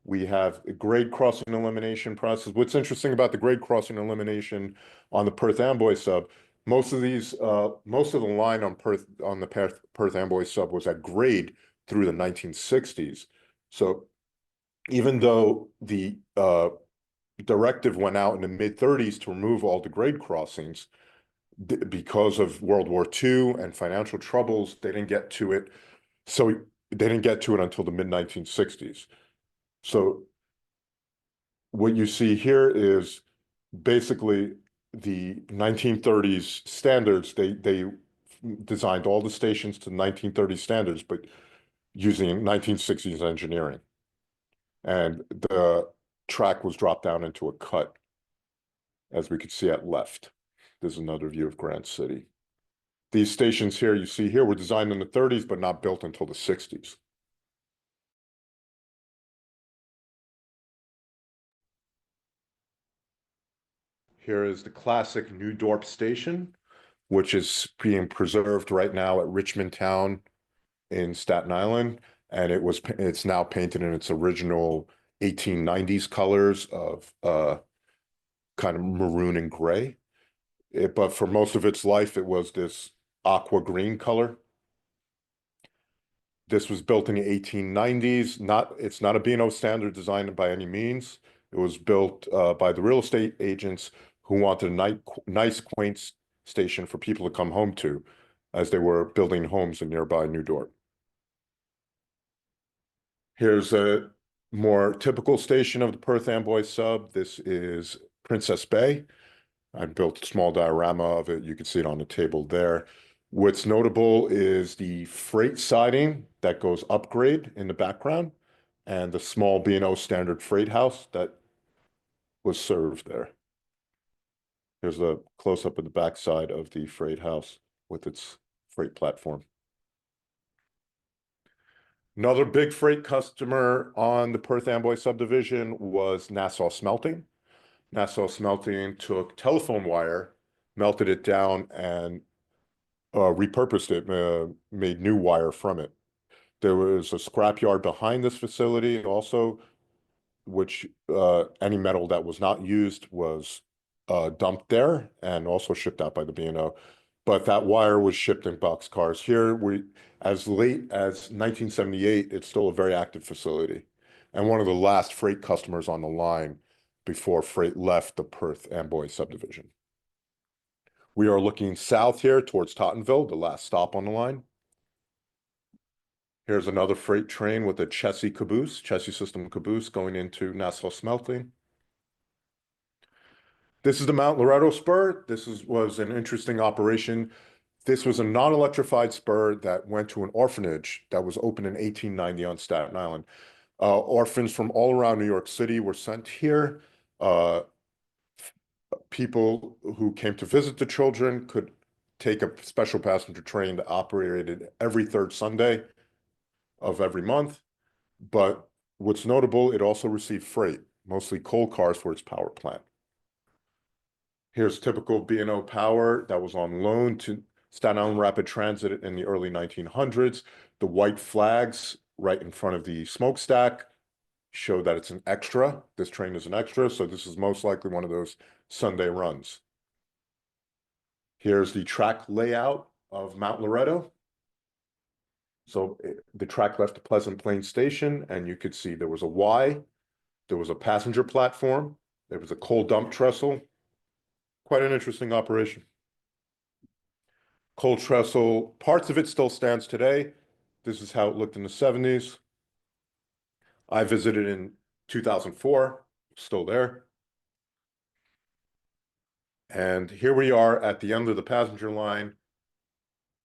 We have a grade crossing elimination process. What's interesting about the grade crossing elimination on the Perth Amboy sub, most of the line on the Perth Amboy sub was at grade through the 1960s. So even though the directive went out in the mid-30s to remove all the grade crossings, because of World War II and financial troubles, they didn't get to it. So they didn't get to it until the mid-1960s. So what you see here is basically the 1930s standards. They designed all the stations to 1930 standards, but using 1960s engineering. And the track was dropped down into a cut, as we could see at left. There's another view of Grant City. These stations here, you see here, were designed in the 30s, but not built until the 60s. Here is the classic New Dorp station, which is being preserved right now at Richmond Town in Staten Island. And it's now painted in its original 1890s colors of kind of maroon and gray. But for most of its life, it was this aqua green color. This was built in the 1890s. It's not a B&O standard design by any means. It was built by the real estate agents who wanted a nice, quaint station for people to come home to as they were building homes in nearby New Dorp. Here's a more typical station of the Perth Amboy sub. This is Princess Bay. I built a small diorama of it. You can see it on the table there. What's notable is the freight siding that goes upgrade in the background and the small B&O standard freight house that was served there. Here's a close-up of the backside of the freight house with its freight platform. Another big freight customer on the Perth Amboy subdivision was Nassau Smelting. Nassau Smelting took telephone wire, melted it down, and repurposed it, made new wire from it. There was a scrapyard behind this facility also, which any metal that was not used was dumped there and also shipped out by the B&O. But that wire was shipped in boxcars. Here, as late as 1978, it's still a very active facility and one of the last freight customers on the line before freight left the Perth Amboy subdivision. We are looking south here towards Tottenville, the last stop on the line. Here's another freight train with a chassis system caboose going into Nassau Smelting. This is the Mount Loretto spur. Was an interesting operation. This was a non-electrified spur that went to an orphanage that was opened in 1890 on Staten Island. Orphans from all around New York City were sent here. People who came to visit the children could take a special passenger train that operated every third Sunday of every month. But what's notable, it also received freight, mostly coal cars for its power plant. Here's typical B&O power that was on loan to Staten Island Rapid Transit in the early 1900s. The white flags right in front of the smokestack show that it's an extra. This train is an extra, so this is most likely one of those Sunday runs. Here's the track layout of Mount Loretto. So the track left the Pleasant Plains station, and you could see there was a Y, there was a passenger platform, there was a coal dump trestle. Quite an interesting operation. Coal trestle, parts of it still stands today. This is how it looked in the 70s. I visited in 2004, still there. And here we are at the end of the passenger line.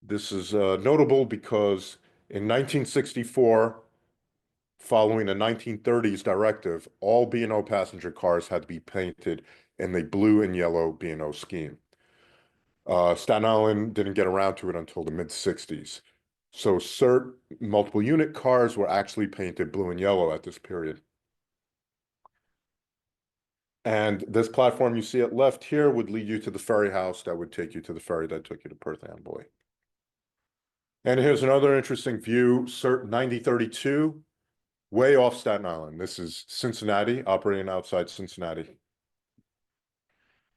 This is notable because in 1964, following a 1930s directive, all B&O passenger cars had to be painted in the blue and yellow B&O scheme. Staten Island didn't get around to it until the mid-60s. So CERT multiple unit cars were actually painted blue and yellow at this period. And this platform you see at left here would lead you to the ferry house that would take you to the ferry that took you to Perth Amboy. And here's another interesting view, CERT 9032, way off Staten Island. This is Cincinnati, operating outside Cincinnati.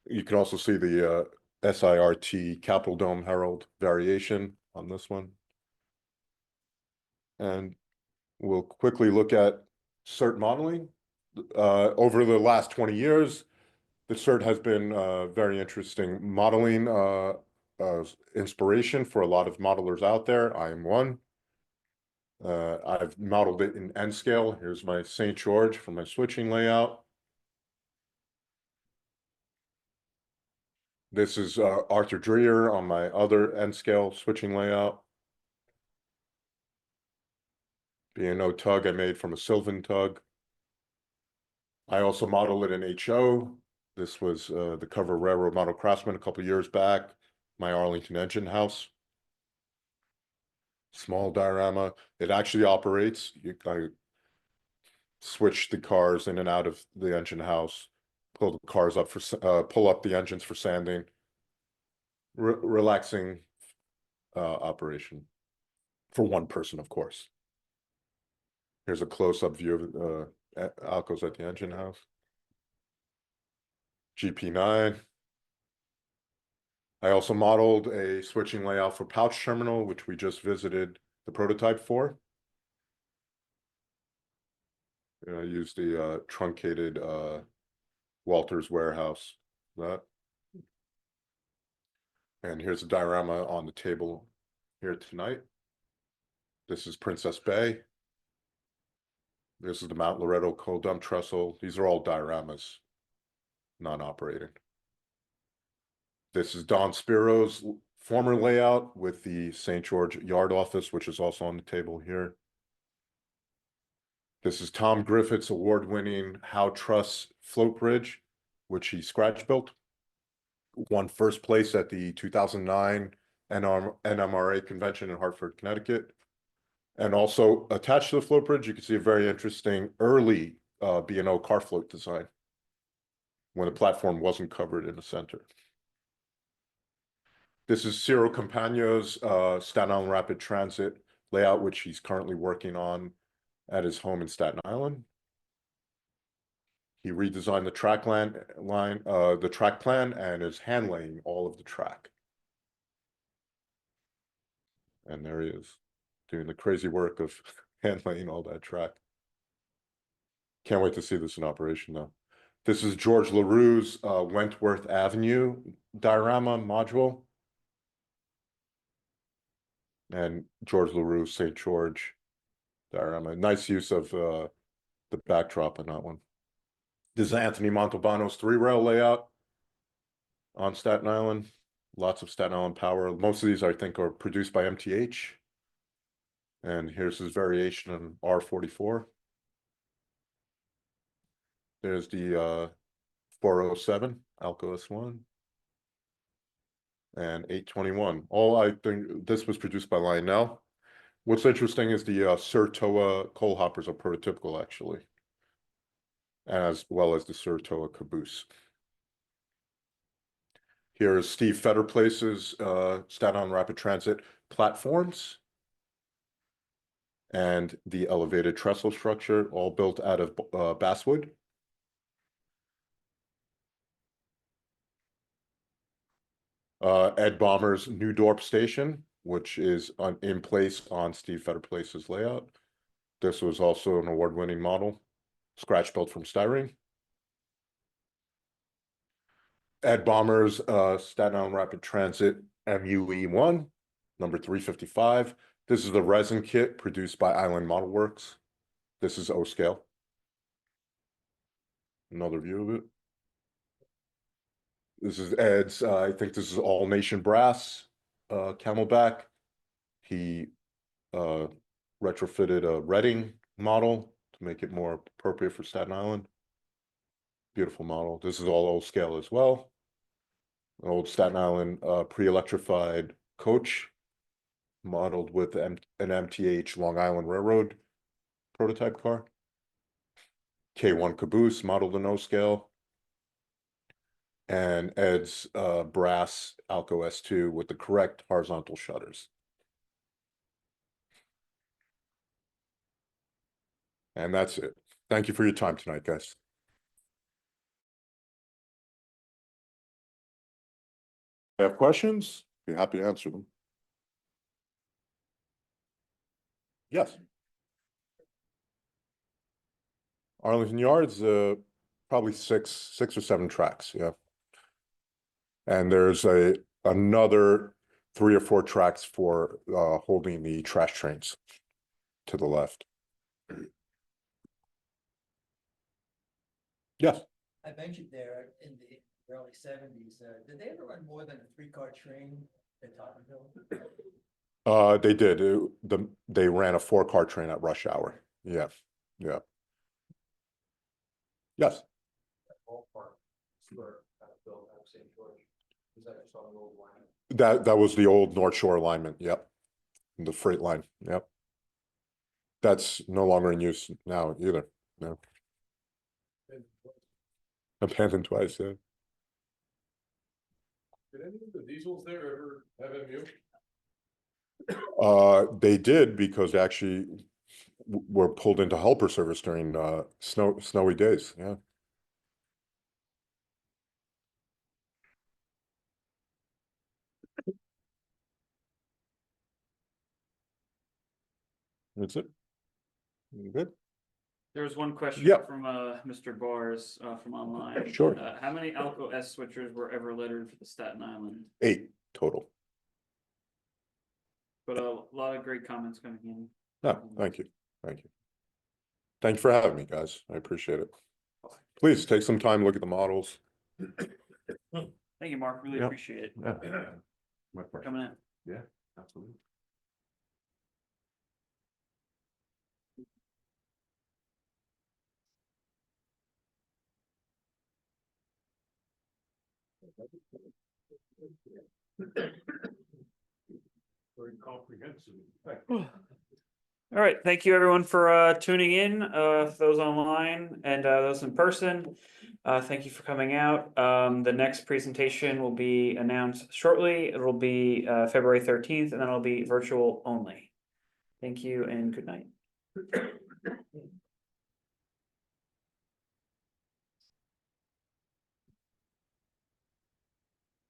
You can also see the SIRT Capitol Dome Herald variation on this one. And we'll quickly look at CERT modeling. Over the last 20 years, the CERT has been very interesting modeling inspiration for a lot of modelers out there. I am one. I've modeled it in N scale. Here's my St. George for my switching layout. This is Arthur Dreer on my other N scale switching layout. B&O tug I made from a Sylvan tug. I also modeled it in HO. This was the cover Railroad Model Craftsman a couple years back. My Arlington engine house. Small diorama. It actually operates. I switch the cars in and out of the engine house. Pull the cars up for pull up the engines for sanding. Relaxing operation for one person, of course. Here's a close-up view of Alcos at the engine house. GP9. I also modeled a switching layout for pouch terminal, which we just visited the prototype for. I used the truncated Walters warehouse. That. And here's a diorama on the table here tonight. This is Princess Bay. This is the Mount Loretto coal dump trestle. These are all dioramas, non-operating. This is Don Spiro's former layout with the St. George Yard office, which is also on the table here. This is Tom Griffith's award-winning Howe Truss float bridge, which he scratch built. Won first place at the 2009 NMRA convention in Hartford, Connecticut. And also attached to the float bridge, you can see a very interesting early B&O car float design when the platform wasn't covered in the center. This is Ciro Campagno's Staten Island Rapid Transit layout, which he's currently working on at his home in Staten Island. He redesigned the track plan and is hand laying all of the track. And there he is, doing the crazy work of hand laying all that track. Can't wait to see this in operation though. This is George LaRue's Wentworth Avenue diorama module. And George LaRue, St. George diorama. Nice use of the backdrop on that one. This is Anthony Montalbano's 3-rail layout on Staten Island. Lots of Staten Island power. Most of these, I think, are produced by MTH. And here's his variation on R44. There's the 407, Alco S1. And 821. All I think this was produced by Lionel. What's interesting is the Sir Toa coal hoppers are prototypical, actually, as well as the Sir Toa caboose. Here is Steve Fetterplace's Staten Island Rapid Transit platforms and the elevated trestle structure, all built out of basswood. Ed Baumer's New Dorp Station, which is in place on Steve Fetterplace's layout. This was also an award-winning model, scratch built from styrene. Ed Baumer's Staten Island Rapid Transit MUE1, number 355. This is the resin kit produced by Island Model Works. This is O-scale. Another view of it. This is Ed's, I think this is All Nation Brass Camelback. He retrofitted a Reading model to make it more appropriate for Staten Island. Beautiful model. This is all O-scale as well. An old Staten Island pre-electrified coach modeled with an MTH Long Island Railroad prototype car. K1 caboose modeled in O-scale. And Ed's brass Alco S2 with the correct horizontal shutters. And that's it. Thank you for your time tonight, guys. If you have questions, be happy to answer them. Yes. Arlington Yards, probably six or seven tracks, yeah. And there's another 3 or 4 tracks for holding the trash trains to the left. Yes. I mentioned there in the early 70s, did they ever run more than a 3-car train at Tottenham? They did. They ran a 4-car train at rush hour. Yeah. Yeah. Yes. That was the old North Shore alignment. Yep. The freight line. Yep. That's no longer in use now either. No. Abandoned twice, yeah. Did any of the diesels there ever have MU? They did, because they actually were pulled into helper service during snowy days. Yeah. That's it. Good. There was one question Yep. from Mr. Bars from online. Sure. How many Alco S switchers were ever lettered for the Staten Island? 8 total. But a lot of great comments coming in. No, thank you. Thank you. Thank you for having me, guys. I appreciate it. Please take some time, look at the models. Thank you, Mark. Really Yep. appreciate it Yeah. for coming in. Yeah, absolutely. Very comprehensive. All right, thank you everyone for tuning in, those online and those in person. Thank you for coming out. The next presentation will be announced shortly. It'll be February 13th, and then it'll be virtual only. Thank you and good night.